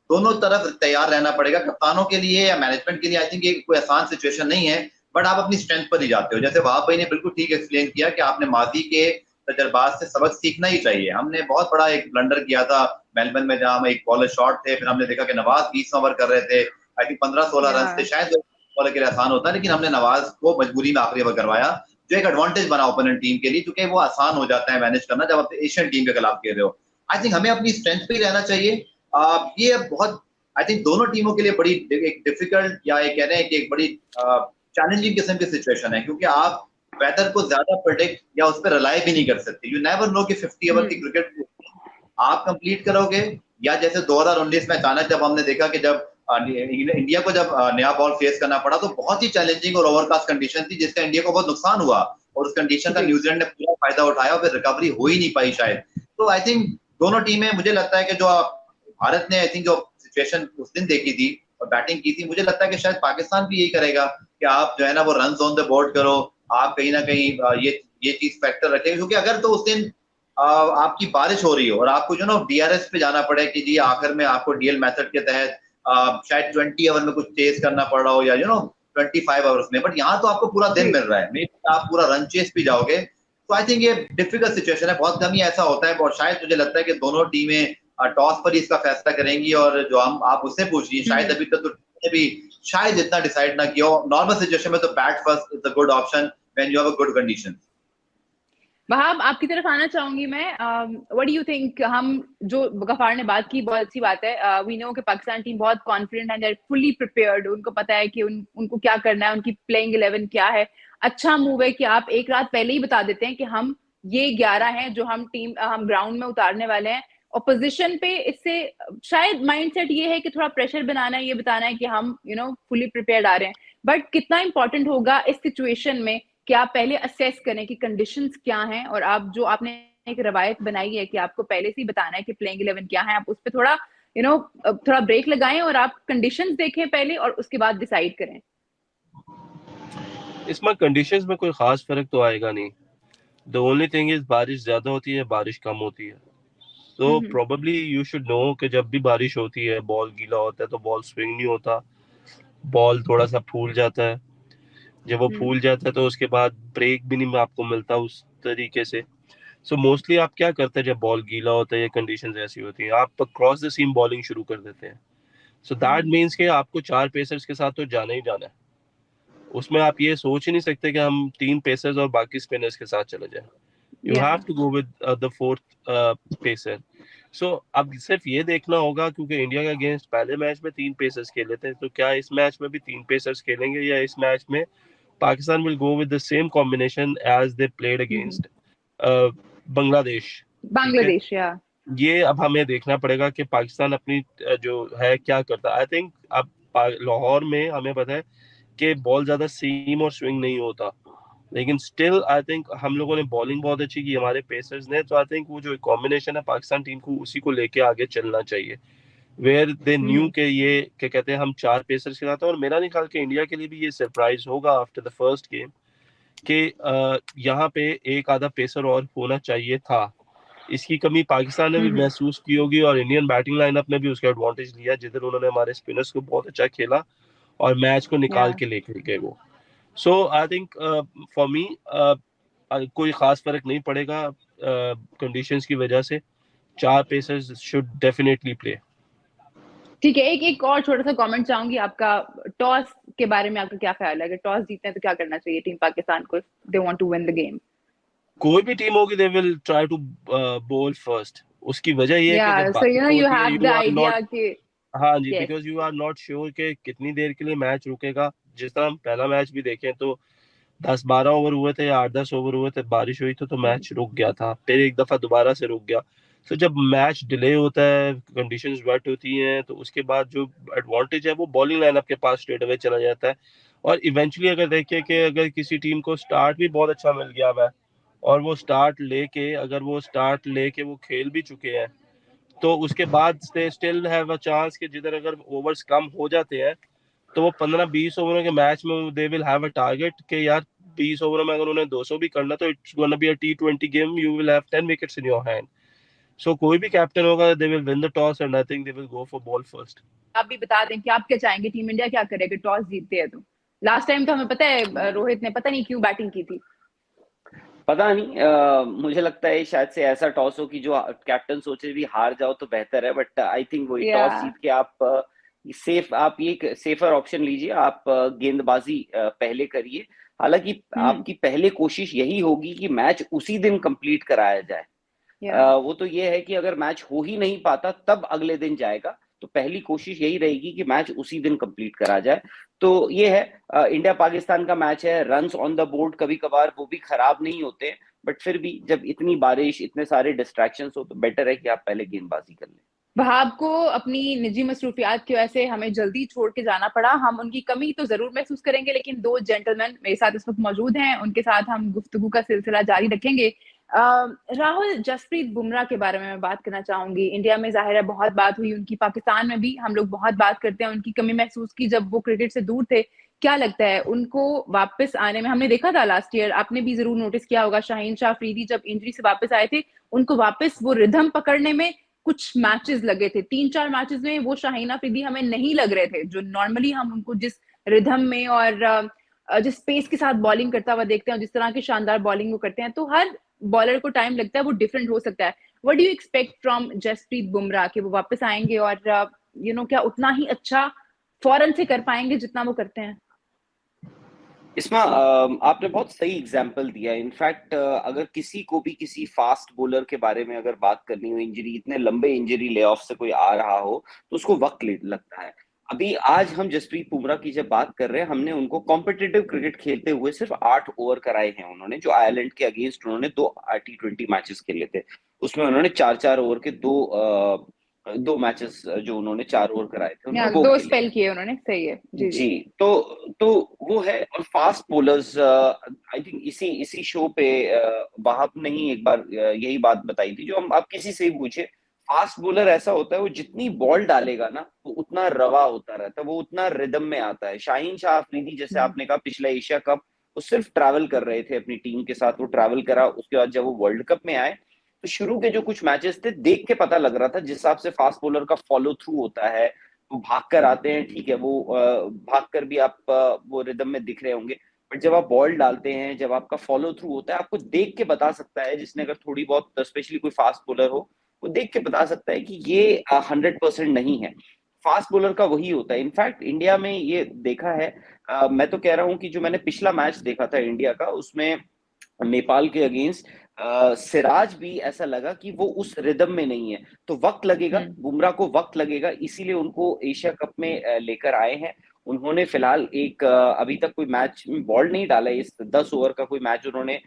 दोनों तरफ तैयार रहना पड़ेगा, कप्तानों के लिए या मैनेजमेंट के लिए। आई थिंक ये कोई आसान सिचुएशन नहीं है, बट आप अपनी स्ट्रेंथ पर ही जाते हो। जैसे वहाब भाई ने बिल्कुल ठीक एक्सप्लेन किया कि आपने माजी के तजर्बात से सबक सीखना ही चाहिए। हमने बहुत बड़ा एक ब्लंडर किया था मेलबर्न में, जहां हम एक बॉलर शॉट थे, फिर हमने देखा कि नवाज 20 ओवर कर रहे थे, आई थिंक 15-16 रन थे, शायद बॉलर के लिए आसान होता है, लेकिन हमने नवाज को मजबूरी में आखिरी ओवर करवाया, जो एक एडवांटेज बना ओपोनेंट टीम के लिए, क्योंकि वो आसान हो जाता है मैनेज करना जब आप एशियन टीम के खिलाफ खेल रहे हो। आई थिंक हमें अपनी स्ट्रेंथ पे ही रहना चाहिए। ये बहुत आई थिंक दोनों टीमों के लिए बड़ी एक डिफिकल्ट, या एक कह रहे हैं कि एक बड़ी चैलेंजिंग किस्म की सिचुएशन है, क्योंकि आप वेदर को ज्यादा प्रेडिक्ट या उस पर रिलाई भी नहीं कर सकते। यू नेवर नो कि 50 ओवर की क्रिकेट आप कंप्लीट करोगे, या जैसे 2019 में अचानक जब हमने देखा कि जब इंडिया को जब नया बॉल फेस करना पड़ा, तो बहुत ही चैलेंजिंग और ओवरकास्ट कंडीशन थी, जिसका इंडिया को बहुत नुकसान हुआ, और उस कंडीशन का न्यूजीलैंड ने पूरा फायदा उठाया और फिर रिकवरी हो ही नहीं पाई शायद। तो आई थिंक दोनों टीमें, मुझे लगता है कि जो भारत ने आई थिंक जो सिचुएशन उस दिन देखी थी और बैटिंग की थी, मुझे लगता है कि शायद पाकिस्तान भी यही करेगा कि आप जो है ना वो रन ऑन द बोर्ड करो, आप कहीं ना कहीं ये चीज फैक्टर रखें, क्योंकि अगर तो उस दिन आपकी बारिश हो रही हो और आपको जो ना डीआरएस पे जाना पड़े कि जी आखिर में आपको डीएल मेथड के तहत शायद 20 ओवर में कुछ चेस करना पड़ रहा हो, या 25 ओवर्स में, बट यहाँ तो आपको पूरा दिन मिल रहा है, आप पूरा रन चेस भी जाओगे। तो आई थिंक ये डिफिकल्ट सिचुएशन है, बहुत कम ही ऐसा होता है, और शायद मुझे लगता है कि दोनों टीमें टॉस पर ही इसका फैसला करेंगी। और जो हम आप उससे पूछ लीजिए, शायद अभी तक तो भी शायद इतना डिसाइड ना किया हो। नॉर्मल सिचुएशन में तो bat first is a good option when you have a good condition. Wahab, आपकी तरफ आना चाहूंगी मैं। व्हाट डू यू थिंक, हम जो गफ्फार ने बात की बहुत अच्छी बात है। वी नो कि पाकिस्तान टीम बहुत कॉन्फिडेंट है, दे आर फुली प्रिपेयर्ड, उनको पता है कि उनको क्या करना है, उनकी प्लेइंग 11 क्या है। अच्छा मूव है कि आप एक रात पहले ही बता देते हैं कि हम ये 11 हैं जो हम ग्राउंड में उतारने वाले हैं। ऑपोजिशन पे इससे शायद माइंडसेट ये है कि थोड़ा प्रेशर बनाना है, ये बताना है कि हम फुली प्रिपेयर्ड आ रहे हैं। बट कितना इंपॉर्टेंट होगा इस सिचुएशन में कि आप पहले असेस करें कि कंडीशंस क्या हैं, और आप जो आपने एक रवायत बनाई है कि आपको पहले से ही बताना है कि प्लेइंग 11 क्या है, आप उस पर थोड़ा थोड़ा ब्रेक लगाएं और आप कंडीशंस देखें पहले और उसके बाद डिसाइड करें। इसमें कंडीशंस में कोई खास फर्क तो आएगा नहीं। द ओनली थिंग इज बारिश ज्यादा होती है, बारिश कम होती है। तो प्रोबेबली यू शुड नो कि जब भी बारिश होती है बॉल गीला होता है तो बॉल स्विंग नहीं होता, बॉल थोड़ा सा फूल जाता है। जब वो फूल जाता है तो उसके बाद ब्रेक भी नहीं आपको मिलता उस तरीके से। सो मोस्टली आप क्या करते हैं जब बॉल गीला होता है या कंडीशंस ऐसी होती हैं, आप क्रॉस द सीम बॉलिंग शुरू कर देते हैं। सो दैट मीन्स कि आपको 4 पेसर्स के साथ तो जाना ही जाना है। उसमें आप ये सोच ही नहीं सकते कि हम 3 पेसर्स और बाकी स्पिनर्स के साथ चले जाएं। You have to go with the fourth pacer. सो अब सिर्फ ये देखना होगा, क्योंकि इंडिया के अगेंस्ट पहले मैच में 3 पेसर्स खेले थे, तो क्या इस मैच में भी 3 पेसर्स खेलेंगे या इस मैच में Pakistan will go with the same combination as they played against Bangladesh. Bangladesh या ये अब हमें देखना पड़ेगा कि पाकिस्तान अपनी जो है क्या करता है। आई थिंक अब लाहौर में हमें पता है कि बॉल ज्यादा सीम और स्विंग नहीं होता, लेकिन स्टिल आई थिंक हम लोगों ने बॉलिंग बहुत अच्छी की हमारे पेसर्स ने, तो आई थिंक वो जो कॉम्बिनेशन है पाकिस्तान टीम को उसी को लेके आगे चलना चाहिए, वेयर दे न्यू के ये क्या कहते हैं हम 4 पेसर्स के साथ। और मेरा नहीं ख्याल कि इंडिया के लिए भी ये सरप्राइज होगा आफ्टर द फर्स्ट गेम कि यहाँ पे एक आधा पेसर और होना चाहिए था। इसकी कमी पाकिस्तान ने भी महसूस की होगी और इंडियन बैटिंग लाइनअप ने भी उसका एडवांटेज लिया, जिधर उन्होंने हमारे स्पिनर्स को बहुत अच्छा खेला और मैच को निकाल के लेके गए वो। सो आई थिंक फॉर मी कोई खास फर्क नहीं पड़ेगा कंडीशंस की वजह से। 4 पेसर्स शुड डेफिनेटली प्ले। ठीक है, एक और छोटा सा कमेंट चाहूंगी आपका, टॉस के बारे में आपका क्या ख्याल है? अगर टॉस जीतते हैं तो क्या करना चाहिए टीम पाकिस्तान को, they want to win the game? कोई भी टीम होगी they will try to bowl first. उसकी वजह ये है कि जब सो यू नो यू होती है have the you are idea not, कि हाँ जी, yes. Because you are not sure कि कितनी देर के लिए मैच रुकेगा। जिस तरह हम पहला मैच भी देखें तो 10-12 ओवर हुए थे या 8-10 ओवर हुए थे, बारिश हुई तो मैच रुक गया था, फिर एक दफा दोबारा से रुक गया। तो जब मैच डिले होता है, कंडीशंस वेट होती हैं, तो उसके बाद जो एडवांटेज है वो बॉलिंग लाइनअप के पास स्ट्रेट अवे चला जाता है। और इवेंचुअली अगर देखें कि अगर किसी टीम को स्टार्ट भी बहुत अच्छा मिल गया है और वो स्टार्ट लेके वो खेल भी चुके हैं, तो उसके बाद they still have a chance कि जिधर अगर ओवर्स कम हो जाते हैं तो वो 15-20 ओवरों के मैच में they will have a target कि यार 20 ओवरों में अगर उन्हें 200 भी करना तो it's gonna be a T20 game, you will have 10 wickets in your hand. So कोई भी कैप्टन होगा they will win the toss and I think they will go for ball first. आप भी बता दें कि आप क्या चाहेंगे, टीम इंडिया क्या करे अगर टॉस जीतते हैं तो? लास्ट टाइम तो हमें पता है रोहित ने पता नहीं क्यों बैटिंग की थी। पता नहीं, मुझे लगता है शायद से ऐसा टॉस हो कि जो कैप्टन सोचे भी हार जाओ तो बेहतर है, बट आई थिंक वही टॉस जीत के आप ये सेफर ऑप्शन लीजिए, आप गेंदबाजी पहले करिए। हालांकि आपकी पहले कोशिश यही होगी कि मैच उसी दिन कंप्लीट कराया जाए। वो तो ये है कि अगर मैच हो ही नहीं पाता तब अगले दिन जाएगा, तो पहली कोशिश यही रहेगी कि मैच उसी दिन कंप्लीट करा जाए। तो ये है, इंडिया पाकिस्तान का मैच है, रन्स ऑन द बोर्ड कभी कभार वो भी खराब नहीं होते, बट फिर भी जब इतनी बारिश इतने सारे डिस्ट्रैक्शंस हो तो बेटर है कि आप पहले गेंदबाजी कर लें। वहाब को अपनी निजी मसरूफियात की वजह से हमें जल्दी छोड़ के जाना पड़ा। हम उनकी कमी तो जरूर महसूस करेंगे, लेकिन 2 जेंटलमैन मेरे साथ इस वक्त मौजूद हैं, उनके साथ हम गुफ्तगू का सिलसिला जारी रखेंगे। राहुल, जसप्रीत बुमराह के बारे में मैं बात करना चाहूंगी। इंडिया में जाहिर है बहुत बात हुई उनकी, पाकिस्तान में भी हम लोग बहुत बात करते हैं, उनकी कमी महसूस की जब वो क्रिकेट से दूर थे। क्या लगता है उनको वापस आने में? हमने देखा था लास्ट ईयर, आपने भी जरूर नोटिस किया होगा, शाहीन शाह अफरीदी जब इंजरी से वापस आए थे, उनको वापस वो रिदम पकड़ने में कुछ मैचेस लगे थे। 3-4 मैचेस में वो शाहीन अफरीदी हमें नहीं लग रहे थे जो नॉर्मली हम उनको जिस रिदम में और जिस पेस के साथ बॉलिंग करता हुआ देखते हैं, जिस तरह की शानदार बॉलिंग वो करते हैं। तो हर बॉलर को टाइम लगता है, वो डिफरेंट हो सकता है। What do you expect from Jasprit Bumrah कि वो वापस आएंगे और क्या उतना ही अच्छा फौरन से कर पाएंगे जितना वो करते हैं? इसमें आपने बहुत सही एग्जाम्पल दिया। इनफैक्ट अगर किसी को भी किसी फास्ट बॉलर के बारे में अगर बात करनी हो, इंजरी इतने लंबे इंजरी ले ऑफ से कोई आ रहा हो तो उसको वक्त लगता है। अभी आज हम जसप्रीत बुमराह की जब बात कर रहे हैं, हमने उनको कॉम्पिटिटिव क्रिकेट खेलते हुए सिर्फ 8 ओवर कराए हैं उन्होंने, जो आयरलैंड के अगेंस्ट उन्होंने 2 T20 मैचेस खेले थे। उसमें उन्होंने 4-4 ओवर के दो मैचेस जो उन्होंने 4 ओवर कराए थे उन्होंने वो 2 खेले। स्पेल किए उन्होंने, सही है जी जी, तो वो है। और फास्ट बॉलर्स, आई थिंक इसी शो पे वहाब ने ही एक बार यही बात बताई थी, जो हम आप किसी से भी पूछे, फास्ट बॉलर ऐसा होता है वो जितनी बॉल डालेगा ना वो उतना रवा होता रहता है, वो उतना रिदम में आता है। शाहीन शाह अफरीदी जैसे आपने कहा, पिछला एशिया कप वो सिर्फ ट्रैवल कर रहे थे अपनी टीम के साथ, वो ट्रैवल करा, उसके बाद जब वो वर्ल्ड कप में आए तो शुरू के जो कुछ मैचेस थे देख के पता लग रहा था, जिस हिसाब से फास्ट बॉलर का फॉलो थ्रू होता है, वो भाग कर आते हैं, ठीक है, वो भाग कर भी आप वो रिदम में दिख रहे होंगे, बट जब आप बॉल डालते हैं, जब आपका फॉलो थ्रू होता है, आपको देख के बता सकता है, जिसने अगर थोड़ी बहुत स्पेशली कोई फास्ट बॉलर हो, वो देख के बता सकता है कि ये 100% नहीं है। फास्ट बॉलर का वही होता है। इनफैक्ट इंडिया में ये देखा है, मैं तो कह रहा हूँ कि जो मैंने पिछला मैच देखा था इंडिया का, उसमें नेपाल के अगेंस्ट सिराज भी ऐसा लगा कि वो उस रिदम में नहीं है। तो वक्त लगेगा, बुमराह को वक्त लगेगा, इसीलिए उनको एशिया कप में लेकर आए हैं। उन्होंने फिलहाल एक अभी तक कोई मैच में बॉल नहीं डाला है, इस 10 ओवर का कोई मैच उन्होंने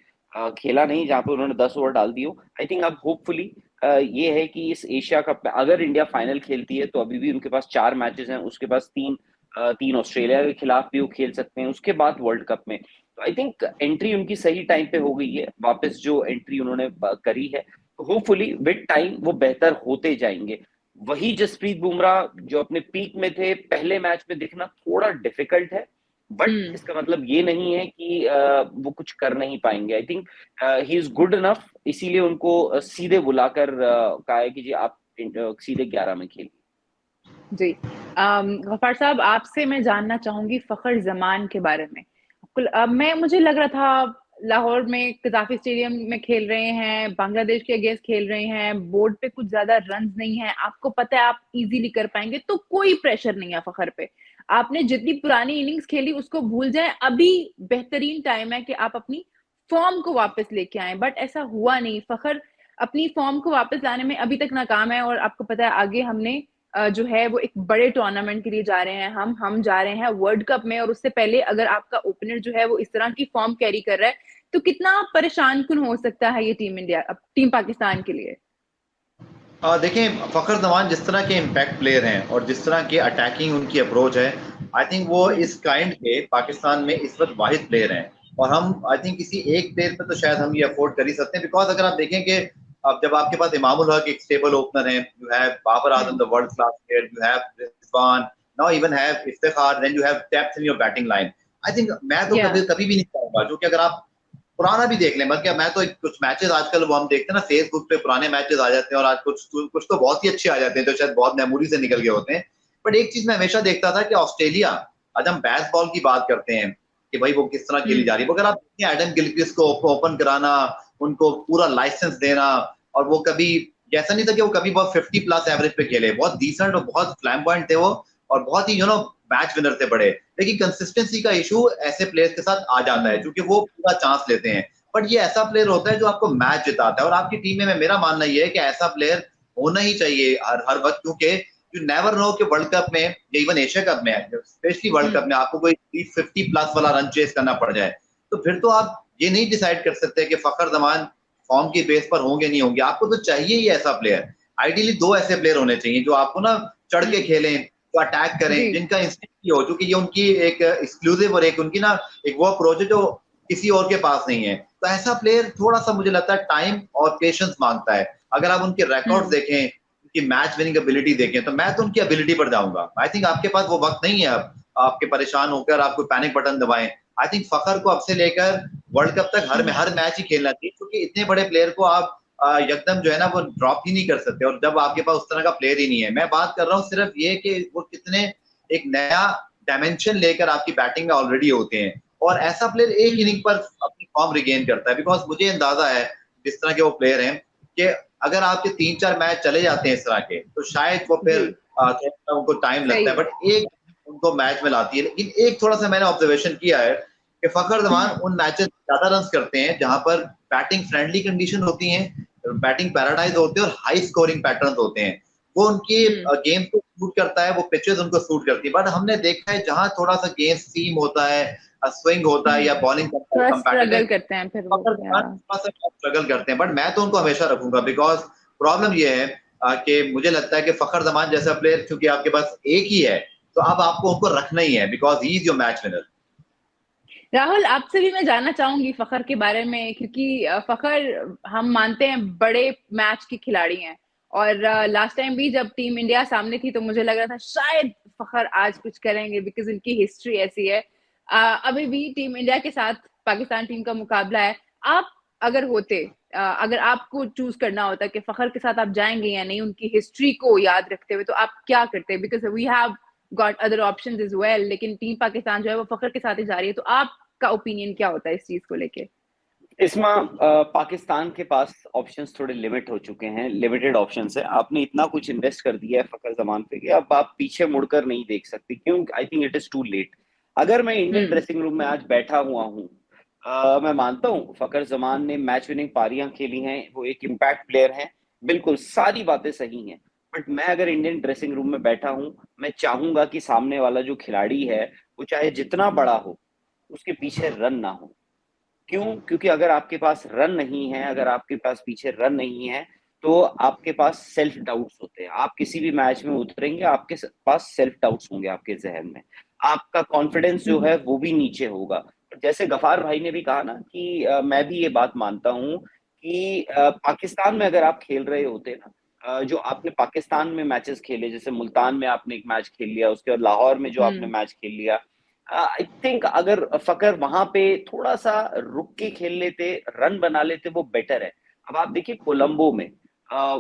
खेला नहीं जहां पे उन्होंने 10 ओवर डाल दिए। आई थिंक अब होपफुली ये है कि इस एशिया कप में अगर इंडिया फाइनल खेलती है तो अभी भी उनके पास 4 मैचेस हैं, उसके पास तीन ऑस्ट्रेलिया के खिलाफ भी वो खेल सकते हैं, उसके बाद वर्ल्ड कप में। तो आई थिंक एंट्री उनकी सही टाइम पे हो गई है, वापस जो एंट्री उन्होंने करी है, तो होपफुली विद टाइम वो बेहतर होते जाएंगे। वही जसप्रीत बुमराह जो अपने पीक में थे, पहले मैच में दिखना थोड़ा डिफिकल्ट है, बट इसका मतलब ये नहीं है कि वो कुछ कर नहीं पाएंगे। I think he is good enough, इसीलिए उनको सीधे बुलाकर कहा है कि जी आप सीधे 11 में खेलिए। जी, गफ्फार साहब, आपसे मैं जानना चाहूंगी फखर जमान के बारे में। मुझे लग रहा था लाहौर में कज़ाफी स्टेडियम में खेल रहे हैं, बांग्लादेश के अगेंस्ट खेल रहे हैं, बोर्ड पे कुछ ज्यादा रन नहीं है, आपको पता है आप इजीली कर पाएंगे, तो कोई प्रेशर नहीं है फखर पे। आपने जितनी पुरानी इनिंग्स खेली उसको भूल जाए, अभी बेहतरीन टाइम है कि आप अपनी फॉर्म को वापस लेके आए, बट ऐसा हुआ नहीं। फखर अपनी फॉर्म को वापस लाने में अभी तक नाकाम है, और आपको पता है आगे हमने जो है वो एक बड़े टूर्नामेंट के लिए जा रहे हैं, हम जा रहे हैं वर्ल्ड कप में, और उससे पहले अगर आपका ओपनर जो है वो इस तरह की फॉर्म कैरी कर रहा है, तो कितना परेशान कुन हो सकता है ये टीम पाकिस्तान के लिए। देखें, फखर जमान जिस तरह के इम्पैक्ट प्लेयर हैं और जिस तरह के अटैकिंग उनकी अप्रोच है, आई थिंक वो इस काइंड के पाकिस्तान में इस वक्त वाहिद प्लेयर हैं। और हम आई थिंक किसी एक प्लेयर पे तो शायद हम ये अफोर्ड कर ही सकते हैं, बिकॉज अगर आप देखें कि अब जब आपके पास इमामुल हक एक स्टेबल ओपनर है, you have Babar Azam the world class player, you have Rizwan, now even have Iftikhar, then you have depth in your batting line. I think मैं तो कभी भी नहीं चाहूंगा, जो कि अगर आप पुराना भी देख लें, बल्कि मैं तो कुछ मैचेस आजकल वो हम देखते हैं ना फेसबुक पे, पुराने मैचेस आ जाते हैं और आज कुछ तो बहुत ही अच्छे आ जाते हैं, तो शायद बहुत मेमोरी से निकल गए होते हैं। बट एक चीज मैं हमेशा देखता था कि ऑस्ट्रेलिया, आज हम बैट बॉल की बात करते हैं कि भाई वो किस तरह खेली जा रही है, अगर आप देखें एडम गिलक्रिस्ट को ओपन कराना, उनको पूरा लाइसेंस देना, और वो कभी जैसा नहीं था कि वो कभी बहुत 50+ एवरेज पे खेले, बहुत डिसेंट और बहुत फ्लैम्बॉयंट थे वो, और बहुत ही मैच विनर थे बड़े। लेकिन कंसिस्टेंसी का इशू ऐसे प्लेयर्स के साथ आ जाता है, क्योंकि वो पूरा चांस लेते हैं। बट ये ऐसा प्लेयर होता है जो आपको मैच जिताता है, और आपकी टीम में मेरा मानना ये है कि ऐसा प्लेयर होना ही चाहिए हर वक्त, क्योंकि यू नेवर नो कि वर्ल्ड कप में या इवन एशिया कप में, स्पेशली वर्ल्ड कप में आपको कोई 50+ वाला रन चेस करना पड़ जाए, तो फिर तो आप ये नहीं डिसाइड कर सकते कि फखर जमान फॉर्म की बेस पर होंगे नहीं होंगे। आपको तो चाहिए ही ऐसा प्लेयर। आइडियली 2 ऐसे प्लेयर होने चाहिए जो आपको ना चढ़ के खेलें, जो अटैक करें, जिनका इंस्टिंक्ट हो, क्योंकि ये उनकी एक एक्सक्लूसिव और एक उनकी ना एक वो अप्रोच है जो किसी और के पास नहीं है। तो ऐसा प्लेयर थोड़ा सा मुझे लगता है टाइम और पेशेंस मांगता है। अगर आप उनके रिकॉर्ड्स देखें, उनकी मैच विनिंग एबिलिटी देखें, तो मैं तो उनकी एबिलिटी पर जाऊंगा। आई थिंक आपके पास वो वक्त नहीं है अब आपके परेशान होकर आपको पैनिक बटन दबाएं। आई थिंक फखर को अब से लेकर वर्ल्ड कप तक हर मैच ही खेलना चाहिए, क्योंकि इतने बड़े प्लेयर को आप एकदम जो है ना वो ड्रॉप ही नहीं कर सकते, और जब आपके पास उस तरह का प्लेयर ही नहीं है। मैं बात कर रहा हूँ सिर्फ ये कि वो कितने एक नया डायमेंशन लेकर आपकी बैटिंग में ऑलरेडी होते हैं, और ऐसा प्लेयर एक इनिंग पर अपनी फॉर्म रिगेन करता है। बिकॉज मुझे अंदाजा है जिस तरह के वो प्लेयर हैं कि अगर आपके 3-4 मैच चले जाते हैं इस तरह के, तो शायद वो फिर उनको टाइम लगता है, बट एक उनको मैच में लाती है। लेकिन एक थोड़ा सा मैंने ऑब्जर्वेशन किया है कि फखर जमान उन मैचेस ज्यादा रन करते हैं जहां पर बैटिंग फ्रेंडली कंडीशन होती हैं, बैटिंग पैराडाइज होते हैं और हाई स्कोरिंग पैटर्न्स होते हैं। वो उनकी गेम को सूट करता है, वो पिचेस उनको सूट करती है। बट हमने देखा है जहां थोड़ा सा गेम सीम होता है, स्विंग होता है या बॉलिंग स्ट्रगल करते हैं, फिर स्ट्रगल करते हैं। बट मैं तो उनको हमेशा रखूंगा, बिकॉज प्रॉब्लम ये है कि मुझे लगता है कि फखर जमान जैसा प्लेयर क्योंकि आपके पास एक ही है, तो अब आपको उनको रखना ही है, because he is your match winner. Rahul, आपसे भी मैं जानना चाहूंगी फखर के बारे में, क्योंकि फखर हम मानते हैं बड़े मैच के खिलाड़ी हैं, और लास्ट टाइम भी जब टीम इंडिया सामने थी तो मुझे लग रहा था शायद फखर आज कुछ करेंगे, बिकॉज उनकी हिस्ट्री ऐसी है। अभी भी टीम इंडिया के साथ पाकिस्तान टीम का मुकाबला है। आप अगर होते अगर आपको चूज करना होता कि फखर के साथ आप जाएंगे या नहीं उनकी हिस्ट्री को याद रखते हुए, तो आप क्या करते? Because we have got other options as well, लेकिन टीम पाकिस्तान जो है वो फखर के साथ ही जा रही है, तो आपका ओपिनियन क्या होता है इस चीज को लेके? इसमें पाकिस्तान के पास ऑप्शंस थोड़े लिमिट हो चुके हैं, लिमिटेड ऑप्शंस है। आपने इतना कुछ इन्वेस्ट कर दिया है फखर जमान पे कि अब आप पीछे मुड़कर नहीं देख सकते, क्यों? I think it is too late. अगर मैं इंडियन ड्रेसिंग रूम में आज बैठा हुआ हूँ, मैं मानता हूँ फखर जमान ने मैच विनिंग पारियां खेली हैं, वो एक इम्पैक्ट प्लेयर हैं, बिल्कुल सारी बातें सही हैं। बट मैं अगर इंडियन ड्रेसिंग रूम में बैठा हूँ, मैं चाहूंगा कि सामने वाला जो खिलाड़ी है वो चाहे जितना बड़ा हो, उसके पीछे रन ना हो। क्यों? क्योंकि अगर आपके पास रन नहीं है, अगर आपके पास पीछे रन नहीं है, तो आपके पास सेल्फ डाउट्स होते हैं। आप किसी भी मैच में उतरेंगे, आपके पास सेल्फ डाउट्स होंगे आपके जहन में, आपका कॉन्फिडेंस जो है वो भी नीचे होगा। जैसे गफार भाई ने भी कहा ना कि मैं भी ये बात मानता हूँ कि पाकिस्तान में अगर आप खेल रहे होते ना, जो आपने पाकिस्तान में मैचेस खेले, जैसे मुल्तान में आपने एक मैच खेल लिया, उसके बाद लाहौर में जो आपने मैच खेल लिया, आई थिंक अगर फकर वहां पे थोड़ा सा रुक के खेल लेते, रन बना लेते, वो बेटर है। अब आप देखिए कोलंबो में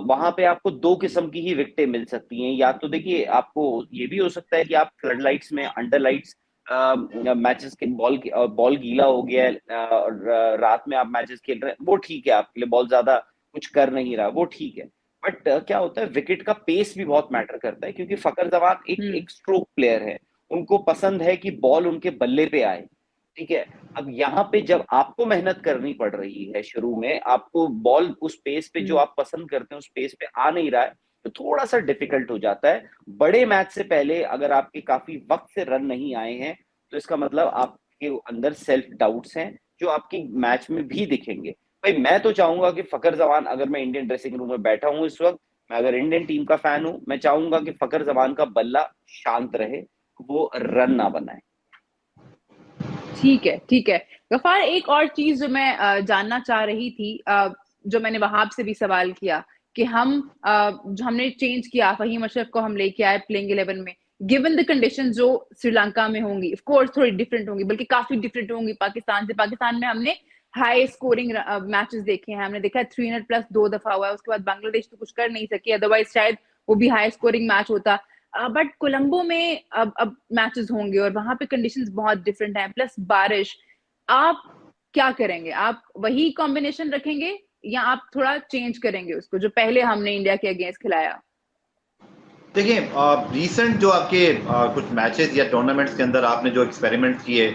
वहां पे आपको दो किस्म की ही विकेटें मिल सकती हैं। या तो देखिए आपको ये भी हो सकता है कि आप फ्लड लाइट्स में, अंडर लाइट्स मैचेस के बॉल गीला हो गया है, और रात में आप मैचेस खेल रहे हैं, वो ठीक है, आपके लिए बॉल ज्यादा कुछ कर नहीं रहा, वो ठीक है। बट क्या होता है, विकेट का पेस भी बहुत मैटर करता है, क्योंकि फकर जमान एक स्ट्रोक प्लेयर है, उनको पसंद है कि बॉल उनके बल्ले पे आए, ठीक है। अब यहाँ पे जब आपको मेहनत करनी पड़ रही है, शुरू में आपको बॉल उस पेस पे जो आप पसंद करते हैं उस पेस पे आ नहीं रहा है, तो थोड़ा सा डिफिकल्ट हो जाता है। बड़े मैच से पहले अगर आपके काफी वक्त से रन नहीं आए हैं, तो इसका मतलब आपके अंदर सेल्फ डाउट्स हैं, जो आपकी मैच में भी दिखेंगे। भाई मैं तो चाहूंगा कि फकर जमान, अगर मैं इंडियन ड्रेसिंग रूम में बैठा हूं इस वक्त, मैं अगर इंडियन टीम का फैन हूं, मैं चाहूंगा कि फकर जमान का बल्ला शांत रहे, वो रन ना बनाए। ठीक है, ठीक है। गफार, एक और चीज जो मैं जानना चाह रही थी, जो मैंने वहाब से भी सवाल किया कि जो हमने चेंज किया, फहीम अशरफ को हम लेके आए प्लेइंग 11 में, गिवन द कंडीशन जो श्रीलंका में होंगी, ऑफ कोर्स थोड़ी डिफरेंट होंगी, बल्कि काफी डिफरेंट होंगी पाकिस्तान से। पाकिस्तान में हमने हाई स्कोरिंग मैचेस देखे हैं, हमने देखा है 300+ 2 दफा हुआ है। उसके बाद बांग्लादेश तो कुछ कर नहीं सकी, अदरवाइज शायद वो भी हाई स्कोरिंग मैच होता। बट कोलंबो में अब मैचेस होंगे और वहां पे कंडीशंस बहुत डिफरेंट हैं, प्लस बारिश। आप क्या करेंगे? आप वही कॉम्बिनेशन रखेंगे या आप थोड़ा चेंज करेंगे उसको, जो पहले हमने इंडिया के अगेंस्ट खिलाया? देखिए, रीसेंट जो आपके कुछ मैचेस या टूर्नामेंट्स के अंदर आपने जो एक्सपेरिमेंट किए,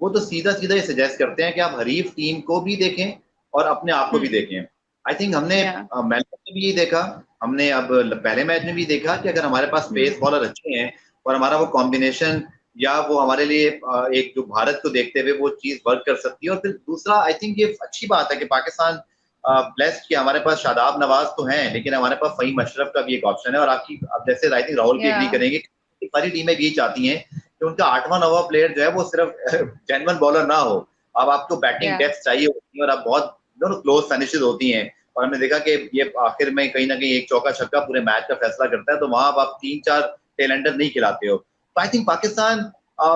वो तो सीधा सीधा ये सजेस्ट करते हैं कि आप हरीफ टीम को भी देखें और अपने आप को भी देखें। आई थिंक हमने मैच में भी ये देखा, हमने अब पहले मैच में भी देखा कि अगर हमारे पास पेस बॉलर अच्छे हैं और हमारा वो कॉम्बिनेशन या वो हमारे लिए एक जो भारत को देखते हुए वो चीज वर्क कर सकती है। और फिर दूसरा, आई थिंक ये अच्छी बात है कि पाकिस्तान ब्लेस्ड कि हमारे पास शादाब नवाज तो हैं, लेकिन हमारे पास फहीम अशरफ का भी एक ऑप्शन है। और आपकी, अब जैसे आई थिंक राहुल भी एग्री करेंगे, सारी टीमें भी चाहती हैं कि उनका 8वां 9वां प्लेयर जो है वो सिर्फ जेन्युइन बॉलर ना हो। अब आपको बैटिंग डेप्थ चाहिए होती है और अब बहुत दोनों क्लोज फिनिशेस होती हैं। और हमने देखा कि ये आखिर में कहीं ना कहीं एक चौका छक्का पूरे मैच का फैसला करता है, तो वहां आप 3-4 टेलेंडर नहीं खिलाते हो। तो आई थिंक पाकिस्तान,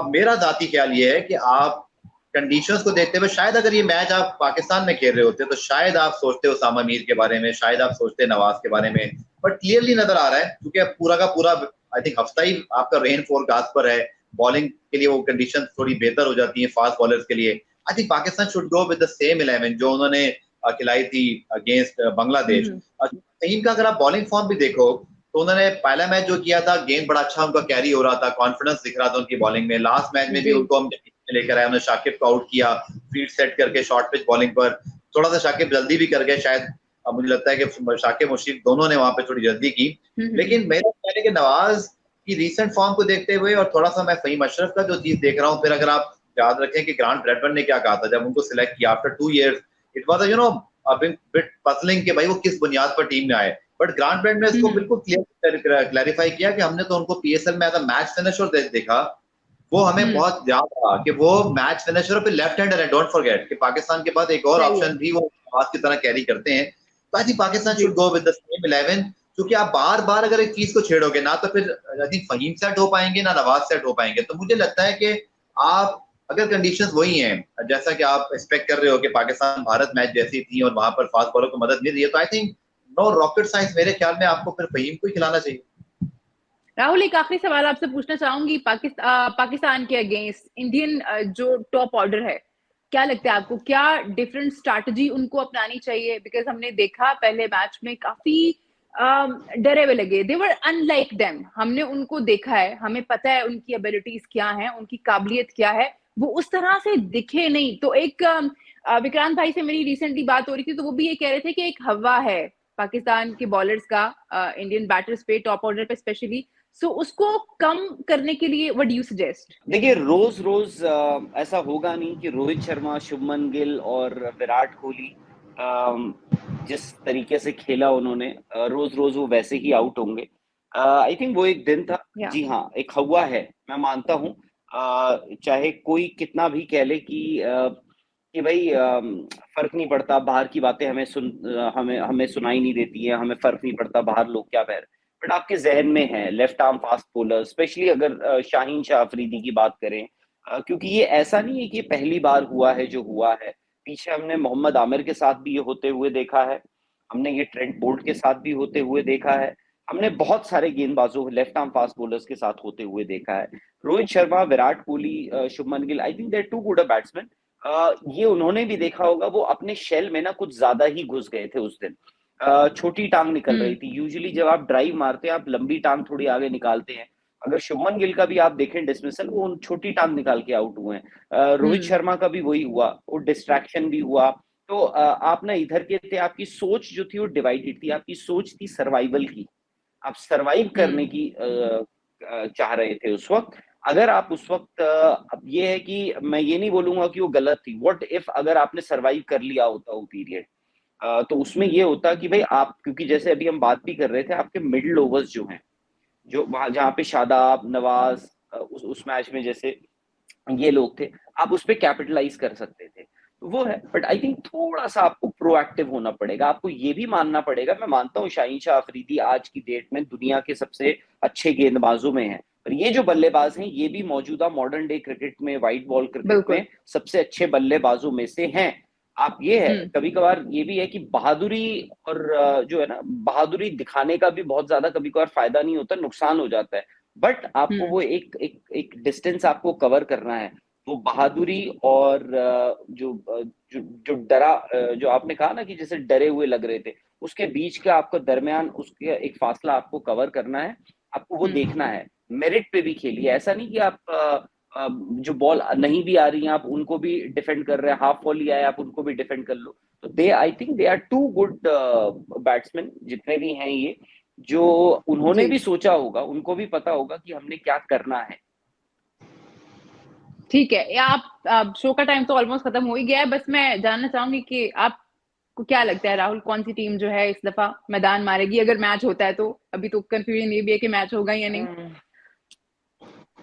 मेरा जाती ख्याल ये है कि आप कंडीशंस को देखते हुए, शायद अगर ये मैच आप पाकिस्तान में खेल रहे होते तो शायद आप सोचते उसामा मीर के बारे में, शायद आप सोचते नवाज के बारे में, बट क्लियरली नजर आ रहा है क्योंकि पूरा का पूरा आई थिंक हफ्ता ही आपका रेन फोरकास्ट पर है। बॉलिंग के लिए वो कंडीशन थोड़ी बेहतर हो जाती है फास्ट बॉलर्स के लिए। I think Pakistan should go with the same 11 जो उन्होंने खिलाई थी अगेंस्ट बांग्लादेश। फहीम का अगर आप बॉलिंग फॉर्म भी देखो तो उन्होंने पहला मैच जो किया था, गेंद बड़ा अच्छा उनका कैरी हो रहा था, कॉन्फिडेंस दिख रहा था उनकी बॉलिंग में। लास्ट मैच में भी उनको हम लेकर आए, उन्होंने शाकिब को आउट किया फील्ड सेट करके शॉर्ट पिच बॉलिंग पर। थोड़ा सा शाकिब जल्दी भी कर गए शायद, मुझे लगता है कि शाकिब मुशीफ दोनों ने वहां पे थोड़ी जल्दी की। लेकिन मेरा ख्याल है कि नवाज की रीसेंट फॉर्म को देखते हुए और थोड़ा सा मैं फहीम अशरफ का जो चीज देख रहा हूँ, फिर अगर आप याद रखें कि ग्रांट ब्रैडमैन ने क्या कहा था जब उनको सिलेक्ट किया after 2 years, it was you know bit puzzling कि भाई वो किस बुनियाद पर टीम में आए। बट ग्रांट ब्रैडमैन ने इसको बिल्कुल क्लैरिफाई किया कि हमने तो उनको पीएसएल में एज अ मैच फिनिशर देखा, वो हमें बहुत याद रहा कि वो मैच फिनिशर पे लेफ्ट हैंडर है। डोंट फॉरगेट कि पाकिस्तान के पास एक और ऑप्शन भी वो नवाज की तरह कैरी करते हैं। तो I think Pakistan should go with the same 11, क्योंकि आप बार बार अगर एक चीज को छेड़ोगे ना तो फिर आई थिंक फहीम सेट हो पाएंगे ना नवाज सेट हो पाएंगे। तो मुझे लगता है कि आप अगर कंडीशंस वही हैं जैसा कि आप एक्सपेक्ट कर रहे हो कि पाकिस्तान भारत मैच जैसी थी और वहां पर फास्ट बॉलर को मदद मिल रही है, तो I think no rocket science मेरे ख्याल में आपको फिर फहीम को ही खिलाना चाहिए। राहुल, एक आखिरी सवाल आपसे पूछना चाहूंगी। पाकिस्तान के अगेंस्ट इंडियन जो टॉप ऑर्डर है, क्या लगता है आपको, क्या डिफरेंट स्ट्रैटेजी उनको अपनानी चाहिए? बिकॉज हमने देखा पहले मैच में काफी डरे हुए लगे, दे वर अनलाइक देम। हमने उनको देखा है, हमें पता है उनकी एबिलिटीज क्या है, उनकी काबिलियत क्या है, वो उस तरह से दिखे नहीं। तो एक विक्रांत भाई से मेरी रिसेंटली बात हो रही थी, तो वो भी ये कह रहे थे कि एक हवा है पाकिस्तान के बॉलर्स का इंडियन बैटर्स पे, टॉप ऑर्डर पे स्पेशली, सो उसको कम करने के लिए व्हाट डू यू सजेस्ट? देखिए, रोज रोज ऐसा होगा नहीं कि रोहित शर्मा, शुभमन गिल और विराट कोहली जिस तरीके से खेला उन्होंने, रोज रोज वो वैसे ही आउट होंगे। आई थिंक वो एक दिन था। जी हाँ, एक हवा है, मैं मानता हूँ। चाहे कोई कितना भी कह ले कि भाई फर्क नहीं पड़ता, बाहर की बातें हमें सुनाई नहीं देती है, हमें फर्क नहीं पड़ता बाहर लोग क्या कह रहे हैं, बट आपके जहन में है left arm fast bowler, specially अगर शाहीन शाह अफरीदी की बात करें, क्योंकि ये ऐसा नहीं है कि ये पहली बार हुआ है जो हुआ है। पीछे हमने मोहम्मद आमिर के साथ भी ये होते हुए देखा है, हमने ये ट्रेंट बोल्ट के साथ भी होते हुए देखा है, हमने बहुत सारे गेंदबाजों लेफ्ट आर्म फास्ट बॉलर्स के साथ होते हुए देखा है। Rohit Sharma, Virat Kohli, Shubman Gill, I think they are to good a batsman. ये उन्होंने भी देखा होगा, वो अपने शेल में ना कुछ ज्यादा ही घुस गए थे उस दिन। छोटी टांग निकल रही थी। यूजुअली जब आप ड्राइव मारते हैं, आप लंबी टांग थोड़ी आगे निकालते हैं। अगर शुभमन गिल का भी आप देखें डिसमिसल, वो छोटी टांग निकाल के आउट हुए हैं। रोहित शर्मा का भी वही हुआ, वो डिस्ट्रैक्शन भी हुआ। तो आप ना इधर के थे, आपकी सोच जो थी वो डिवाइडेड थी, आपकी सोच थी सर्वाइवल की, आप सर्वाइव करने की चाह रहे थे उस वक्त। अगर आप उस वक्त, अब ये है कि मैं ये नहीं बोलूंगा कि वो गलत थी, व्हाट इफ अगर आपने सर्वाइव कर लिया होता वो पीरियड, तो उसमें ये होता कि भाई आप, क्योंकि जैसे अभी हम बात भी कर रहे थे, आपके मिडिल ओवर्स जो हैं, जो वहां जहाँ पे शादाब, नवाज, उस मैच में जैसे ये लोग थे, आप उस पर कैपिटलाइज कर सकते थे। तो वो है, बट आई थिंक थोड़ा सा आपको प्रोएक्टिव होना पड़ेगा। आपको ये भी मानना पड़ेगा, मैं मानता हूँ शाहीन शाह अफरीदी आज की डेट में दुनिया के सबसे अच्छे गेंदबाजों में है, पर ये जो बल्लेबाज हैं ये भी मौजूदा मॉडर्न डे क्रिकेट में, व्हाइट बॉल क्रिकेट में सबसे अच्छे बल्लेबाजों में से हैं। आप ये है, कभी कभार ये भी है कि बहादुरी और जो है ना, बहादुरी दिखाने का भी बहुत ज्यादा कभी कभार फायदा नहीं होता, नुकसान हो जाता है। बट आपको वो एक डिस्टेंस आपको कवर करना है। वो बहादुरी और जो जो जो डरा, जो आपने कहा ना कि जैसे डरे हुए लग रहे थे, उसके बीच का आपको दरमियान उसके एक फासला आपको कवर करना है। आपको वो देखना है, मेरिट पे भी खेलिए। ऐसा नहीं कि आप जो बॉल नहीं भी आ रही है आप उनको भी डिफेंड कर रहे हैं, हाफ बॉल ही आए आप उनको भी डिफेंड कर लो। तो they, I think they are to good batsman जितने भी हैं ये, जो उन्होंने भी सोचा होगा, उनको भी पता होगा कि हमने क्या करना है। ठीक है, आप शो का टाइम तो ऑलमोस्ट खत्म हो ही गया है, बस मैं जानना चाहूंगी कि आपको क्या लगता है राहुल, कौन सी टीम जो है इस दफा मैदान मारेगी अगर मैच होता है तो? अभी तो कंफ्यूजन ये भी है कि मैच होगा या नहीं।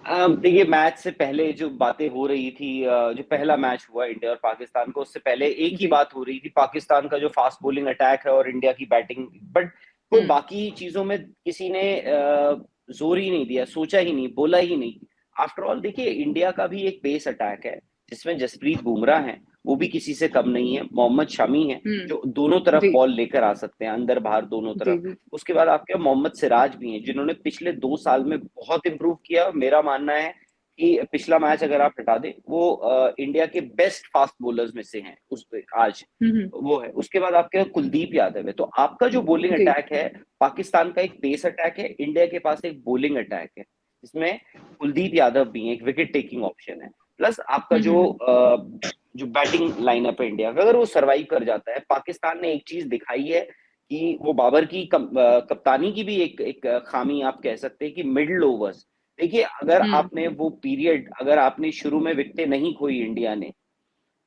देखिए, मैच से पहले जो बातें हो रही थी, जो पहला मैच हुआ इंडिया और पाकिस्तान को, उससे पहले एक ही बात हो रही थी, पाकिस्तान का जो फास्ट बॉलिंग अटैक है और इंडिया की बैटिंग। बट कोई बाकी चीजों में किसी ने जोर ही नहीं दिया, सोचा ही नहीं, बोला ही नहीं। आफ्टर ऑल देखिए, इंडिया का भी एक पेस अटैक है जिसमें जसप्रीत बुमराह है, वो भी किसी से कम नहीं है, मोहम्मद शमी है जो दोनों तरफ बॉल लेकर आ सकते हैं, अंदर बाहर दोनों तरफ। उसके बाद आपके मोहम्मद सिराज भी हैं जिन्होंने पिछले 2 साल में बहुत इंप्रूव किया। मेरा मानना है कि पिछला मैच अगर आप हटा दें, वो इंडिया के बेस्ट फास्ट बॉलर्स में से हैं उस आज, वो है। उसके बाद आपके कुलदीप यादव है। तो आपका जो बॉलिंग अटैक है, पाकिस्तान का एक पेस अटैक है, इंडिया के पास एक बॉलिंग अटैक है जिसमें कुलदीप यादव भी है, एक विकेट टेकिंग ऑप्शन है, प्लस आपका जो बैटिंग लाइनअप है इंडिया का, अगर वो सर्वाइव कर जाता है। पाकिस्तान ने एक चीज दिखाई है कि वो बाबर की कप्तानी की भी एक खामी आप कह सकते हैं कि मिडिल ओवर्स। देखिए, अगर आपने वो पीरियड, अगर आपने शुरू में विकेटें नहीं खोई इंडिया ने,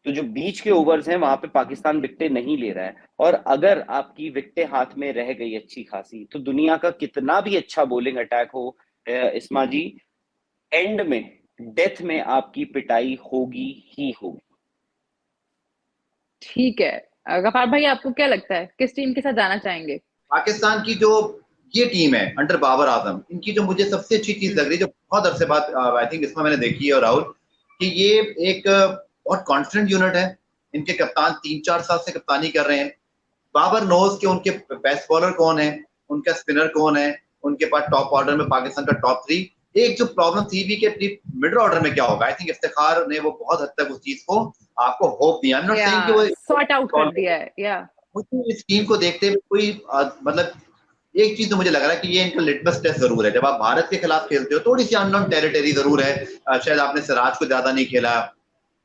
तो जो बीच के ओवर्स हैं वहां पे पाकिस्तान विकेटें नहीं ले रहा है। और अगर आपकी विकेटें हाथ में रह गई अच्छी खासी, तो दुनिया का कितना भी अच्छा बॉलिंग अटैक हो इस्मा जी, एंड में, डेथ में आपकी पिटाई होगी ही होगी। ठीक है, गफार भाई आपको क्या लगता है, किस टीम के साथ जाना चाहेंगे? पाकिस्तान की जो ये टीम है अंडर बाबर आजम, इनकी जो मुझे सबसे अच्छी चीज लग रही है, जो बहुत अरसे बाद आई थिंक इसमें मैंने देखी है, और राहुल, कि ये एक बहुत कॉन्फिडेंट यूनिट है। इनके कप्तान 3-4 साल से कप्तानी कर रहे हैं। बाबर नोज के उनके बेस्ट बॉलर कौन है, उनका स्पिनर कौन है, उनके पास टॉप ऑर्डर में पाकिस्तान का टॉप 3। एक जो प्रॉब्लम थी भी कि मिडिल ऑर्डर में क्या होगा, आई थिंक इफ्तिखार ने वो बहुत हद तक उस चीज को आपको होप दिया। आई एम नॉट सेइंग कि वो सॉर्ट आउट कर दिया है। या मुझे इस टीम को देखते हुए कोई मतलब एक चीज तो मुझे लग रहा है कि ये इनका लिटमस टेस्ट जरूर है। जब आप भारत के खिलाफ खेलते हो थोड़ी सी अननोन टेरिटरी जरूर है। शायद आपने सिराज को ज्यादा नहीं खेला,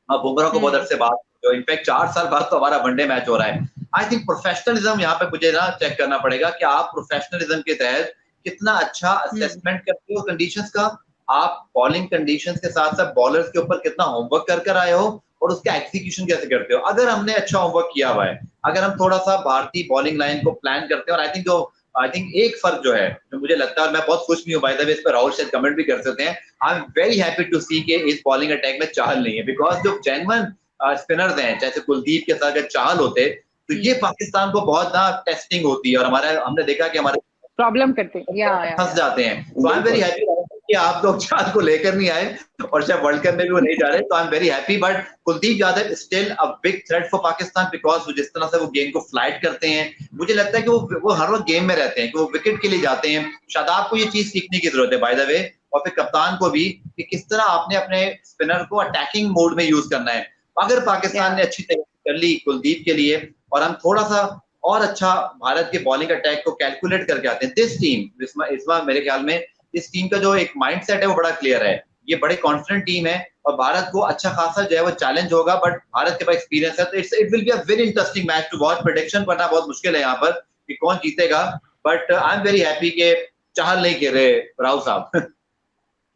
आप बुमराह को बहुत अरसे बाद, इनफैक्ट 4 साल बाद तो हमारा वनडे मैच हो रहा है। आई थिंक प्रोफेशनलिज्म यहाँ पे मुझे ना चेक करना पड़ेगा कि आप प्रोफेशनलिज्म के तहत कितना अच्छा असेसमेंट करते हो कंडीशंस का, आप बॉलिंग कंडीशंस के साथ साथ बॉलर्स के ऊपर कितना होमवर्क कर आए हो और उसका एग्जीक्यूशन कैसे करते हो। अगर हमने अच्छा होमवर्क किया हुआ है, अगर हम थोड़ा सा भारतीय बॉलिंग लाइन को प्लान करते हैं, और आई थिंक एक फर्क जो है जो मुझे लगता है, और मैं बहुत खुश भी हूँ बाय द वे, इस पर राहुल शायद कमेंट भी कर सकते हैं, I am very happy to see के इस बॉलिंग अटैक में चाहल नहीं है। बिकॉज जो जेन्युइन स्पिनर्स हैं जैसे कुलदीप के साथ अगर चाहल होते तो ये पाकिस्तान को बहुत ना टेस्टिंग होती है और हमने देखा कि हमारे प्रॉब्लम करते फंस जाते हैं। तो आई एम वेरी हैप्पी कि आप लोग चाहल को लेकर नहीं आए और शायद वर्ल्ड कप में भी वो नहीं जा रहे, तो आई am very happy. But Kuldeep Yadav still a big threat for Pakistan because जिस तरह से वो गेम को फ्लाइट करते हैं, मुझे लगता है कि वो हर वक्त गेम में रहते हैं, कि वो विकेट के लिए जाते हैं। शादाब को ये चीज सीखने की जरूरत है बाय द वे, और फिर कप्तान को भी, कि किस तरह आपने अपने स्पिनर को अटैकिंग मोड में यूज करना है। अगर पाकिस्तान ने अच्छी तैयारी कर ली कुलदीप के लिए और हम थोड़ा सा और अच्छा भारत के बॉलिंग अटैक को कैलकुलेट करके आते हैं, दिस टीम इस बार मेरे ख्याल में इस टीम का जो एक माइंडसेट है वो बड़ा क्लियर है। ये बड़े कॉन्फिडेंट टीम है और भारत को अच्छा खासा जो है वो चैलेंज होगा, बट भारत के पास एक्सपीरियंस है, तो it will be a very interesting match to watch. Prediction करना बहुत मुश्किल है यहाँ पर कि कौन जीतेगा, but I am very happy के चाहल नहीं खेल रहे राहुल साहब।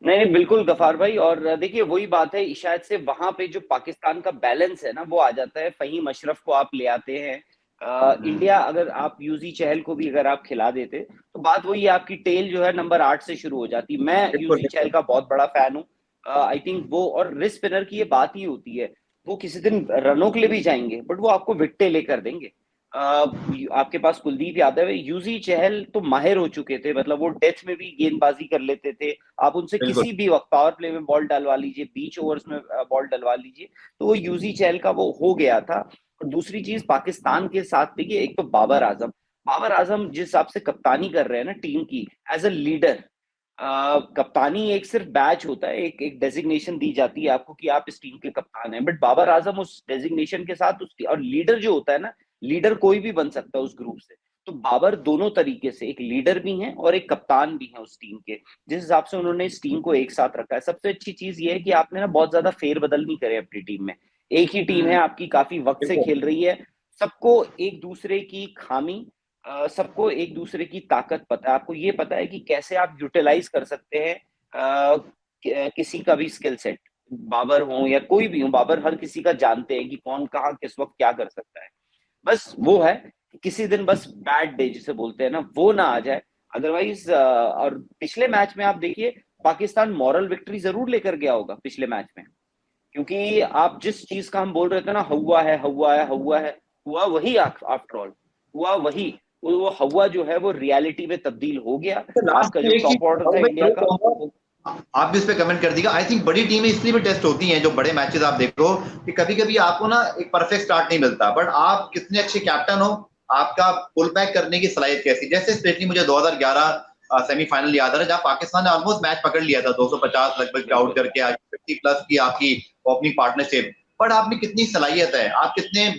नहीं बिल्कुल गफार भाई, और देखिए वही बात है, शायद से वहां पे जो पाकिस्तान का बैलेंस है ना वो आ जाता है। फहीम अशरफ को आप ले आते हैं, इंडिया अगर आप यूजी चहल को भी अगर आप खिला देते तो बात वही है, आपकी टेल जो है नंबर 8 से शुरू हो जाती। मैं यूजी चहल का बहुत बड़ा फैन हूँ। आई थिंक वो, और रिस्ट स्पिनर की ये बात ही होती है, वो किसी दिन रनों के लिए भी जाएंगे बट वो आपको विकेटें लेकर देंगे। आपके पास कुलदीप यादव है, यूजी चहल तो माहिर हो चुके थे, मतलब वो डेथ में भी गेंदबाजी कर लेते थे। आप उनसे किसी भी वक्त पावर प्ले में बॉल डलवा लीजिए, बीच ओवर्स में बॉल डलवा लीजिए, तो वो यूजी चहल का वो हो गया था। और दूसरी चीज पाकिस्तान के साथ देखिए, एक तो बाबर आजम जिस हिसाब से कप्तानी कर रहे हैं ना टीम की, एज अ लीडर, कप्तानी एक सिर्फ बैच होता है, एक डेजिग्नेशन दी जाती है आपको कि आप इस टीम के कप्तान हैं, बट बाबर आजम उस डेजिग्नेशन के साथ उसकी, और लीडर जो होता है ना, लीडर कोई भी बन सकता है उस ग्रुप से, तो बाबर दोनों तरीके से एक लीडर भी हैं और एक कप्तान भी हैं उस टीम के, जिस हिसाब से उन्होंने इस टीम को एक साथ रखा है। सबसे अच्छी चीज ये है कि आपने ना बहुत ज्यादा फेरबदल नहीं करे अपनी टीम में, एक ही टीम है आपकी, काफी वक्त से खेल रही है, सबको एक दूसरे की खामी, सबको एक दूसरे की ताकत पता है, आपको ये पता है कि कैसे आप यूटिलाइज कर सकते हैं किसी का भी स्किल सेट, बाबर हो या कोई भी हो, बाबर हर किसी का जानते हैं कि कौन कहाँ किस वक्त क्या कर सकता है। बस वो है किसी दिन बस बैड डे जिसे बोलते हैं ना, वो ना आ जाए। अदरवाइज और पिछले मैच में आप देखिए, पाकिस्तान मॉरल विक्ट्री जरूर लेकर गया होगा पिछले मैच में, क्योंकि आप जिस चीज का हम बोल रहे थे ना, हुआ है, हुआ वही, आफ्टर ऑल हुआ वही, वो हवा जो है वो रियलिटी में तब्दील हो गया। आपका जो टॉप ऑर्डर था इंडिया का, आप भी इस पे कमेंट कर दीजिएगा। आई थिंक बड़ी टीमें इसलिए भी टेस्ट होती हैं, जो बड़े मैचेस आप देखो, कि कभी कभी आपको ना एक परफेक्ट स्टार्ट नहीं मिलता, बट आप कितने अच्छे कैप्टन हो, आपका पुल बैक करने की सलाहियत कैसी। जैसे स्पेशली मुझे 2011 सेमीफाइनल याद आ रहा है, जहां पाकिस्तान ने ऑलमोस्ट मैच पकड़ लिया था 250 लगभग आउट करके, 50 प्लस की आपकी ओपनिंग पार्टनरशिप, बट आपने कितनी सलाहियत है, आप कितने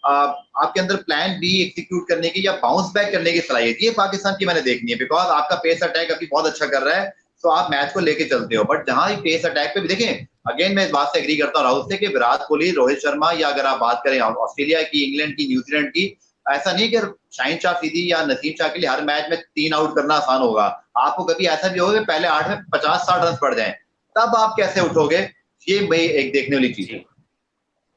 आपके अंदर प्लान बी एग्जीक्यूट करने की या बाउंस बैक करने की सलाहियत, ये पाकिस्तान की मैंने देखनी है। बिकॉज आपका पेस अटैक अभी बहुत अच्छा कर रहा है, तो आप मैच को लेके चलते हो, बट जहां पेस अटैक पे भी देखें, अगेन मैं इस बात से एग्री करता हूँ राहुल से कि विराट कोहली, रोहित शर्मा, या अगर आप बात करें ऑस्ट्रेलिया की, इंग्लैंड की, न्यूजीलैंड की, ऐसा नहीं कि शाहिन शाह अफरीदी या नसीम शाह के लिए हर मैच में 3 आउट करना आसान होगा। आपको कभी ऐसा भी होगा कि पहले 8 में 50-60 रन पड़ जाए, तब आप कैसे उठोगे, ये भाई एक देखने वाली चीज है।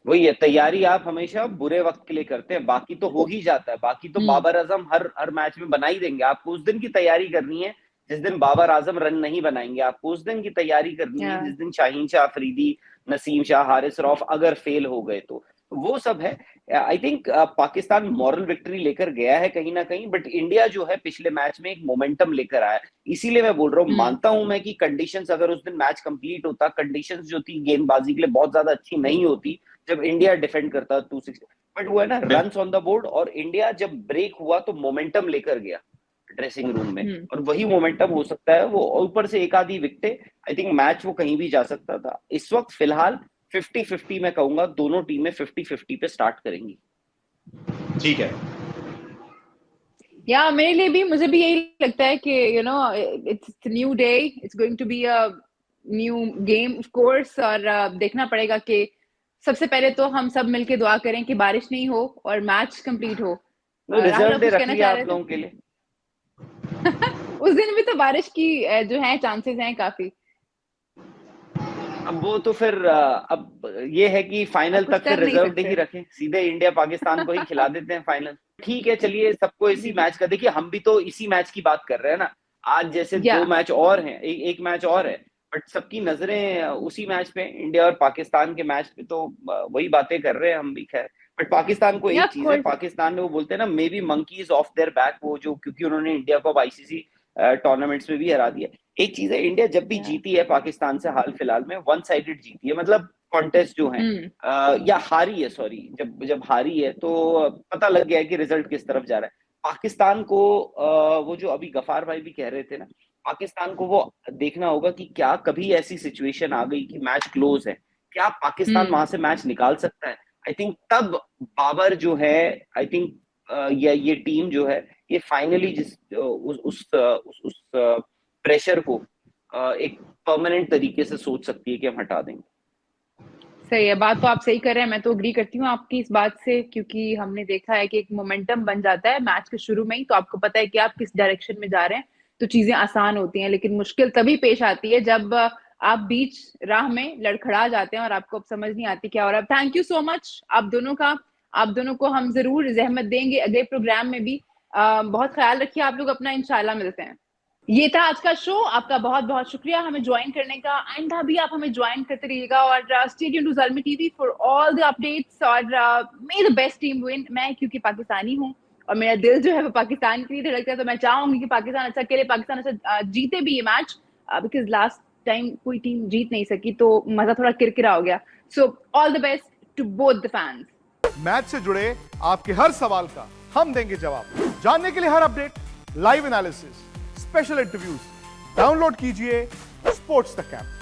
वही है, तैयारी आप हमेशा बुरे वक्त के लिए करते हैं, बाकी तो हो ही जाता है, बाकी तो बाबर आजम हर मैच में बना ही देंगे। आपको उस दिन की तैयारी करनी है जिस दिन बाबर आजम रन नहीं बनाएंगे, आपको उस दिन की तैयारी करनी है जिस दिन शाहीन शाह अफरीदी, नसीम शाह, हारिस रऊफ अगर फेल हो गए तो वो सब है। I think Pakistan moral victory लेकर गया है कहीं ना कहीं, बट इंडिया जो है पिछले मैच में एक मोमेंटम लेकर आया, इसीलिए मैं बोल रहा हूँ, मानता हूं मैं कि कंडीशंस, अगर उस दिन मैच कंप्लीट होता, कंडीशंस जो थी गेंदबाजी के लिए बहुत ज्यादा अच्छी नहीं होती जब इंडिया डिफेंड करता 260, बट वो है ना रन्स ऑन द बोर्ड, और इंडिया जब ब्रेक हुआ तो मोमेंटम लेकर गया ड्रेसिंग रूम में, और वही मोमेंटम हो सकता है वो, ऊपर से एक आधी विकेटें, आई थिंक मैच वो कहीं भी जा सकता था। इस वक्त फिलहाल 50-50 मैं कहूंगा, दोनों टीमें 50-50 पे स्टार्ट करेंगी। ठीक है, या मेरे लिए भी, मुझे भी यही लगता है कि you know it's new day, it's going to be a new game of course, और देखना पड़ेगा कि सबसे पहले तो हम सब मिलके दुआ करें कि बारिश नहीं हो और मैच कंप्लीट हो। रिजर्व डे रख लिया आप लोगों के लिए। उस दिन भी तो बारिश की जो है चांसेस हैं काफी। अब वो तो फिर अब ये है कि फाइनल तक फिर रिजर्व डे ही रखें, सीधे इंडिया पाकिस्तान को ही खिला देते हैं फाइनल। ठीक है, चलिए, सबको इसी मैच का, देखिए हम भी तो इसी मैच की बात कर रहे हैं ना, आज जैसे 2 मैच और हैं, एक मैच और है, बट सबकी नजरें उसी मैच पे, इंडिया और पाकिस्तान के मैच पे, तो वही बातें कर रहे हैं हम भी। खैर, बट पाकिस्तान को एक चीज है, पाकिस्तान में वो बोलते हैं ना, may be monkeys of their back, वो जो, क्योंकि उन्होंने इंडिया को अब आईसीसी टूर्नामेंट्स में भी हरा दिया। एक चीज है, इंडिया जब भी जीती है पाकिस्तान से हाल फिलहाल में, वन साइडेड जीती है, मतलब कॉन्टेस्ट जो है या हारी है, सॉरी, जब हारी है तो पता लग गया है कि रिजल्ट किस तरफ जा रहा है। पाकिस्तान को वो जो अभी गफार भाई भी कह रहे थे ना, पाकिस्तान को वो देखना होगा कि क्या कभी ऐसी सिचुएशन आ गई कि मैच क्लोज है, क्या पाकिस्तान वहां से मैच निकाल सकता है। आई थिंक तब बाबर जो है, आई थिंक ये टीम जो है, ये फाइनली जिस उस प्रेशर को एक परमानेंट तरीके से सोच सकती है कि हम हटा देंगे। सही है, बात तो आप सही कर रहे हैं, मैं तो अग्री करती हूँ आपकी इस बात से, क्योंकि हमने देखा है कि एक मोमेंटम बन जाता है मैच के शुरू में ही, तो आपको पता है कि आप किस डायरेक्शन में जा रहे हैं, तो चीजें आसान होती हैं। लेकिन मुश्किल तभी पेश आती है जब आप बीच राह में लड़खड़ा जाते हैं और आपको अब समझ नहीं आती क्या हो रहा है। थैंक यू सो मच आप दोनों का, आप दोनों को हम जरूर जहमत देंगे अगले प्रोग्राम में भी। बहुत ख्याल रखिए आप लोग अपना, इंशाल्लाह मिलते हैं। ये था आज का शो, आपका बहुत बहुत शुक्रिया हमें ज्वाइन करने का। आइंदा भी आप हमें ज्वाइन करते रहिएगा, और stay tuned to Zalmi TV for all the updates, और may the best team win. मैं क्योंकि पाकिस्तानी हूँ और मेरा दिल जो है वो पाकिस्तान के लिए धड़कता है, तो मैं चाहूंगी कि पाकिस्तान अच्छा खेले, पाकिस्तान अच्छा जीते भी ये मैच, बिकॉज लास्ट टाइम कोई टीम जीत नहीं सकी तो मजा थोड़ा किरकिरा हो गया। So all the best to both the fans. Match से जुड़े आपके हर सवाल का हम देंगे जवाब। जानने के लिए हर update, live analysis, special interviews, download कीजिए स्पोर्ट्स तक ऐप।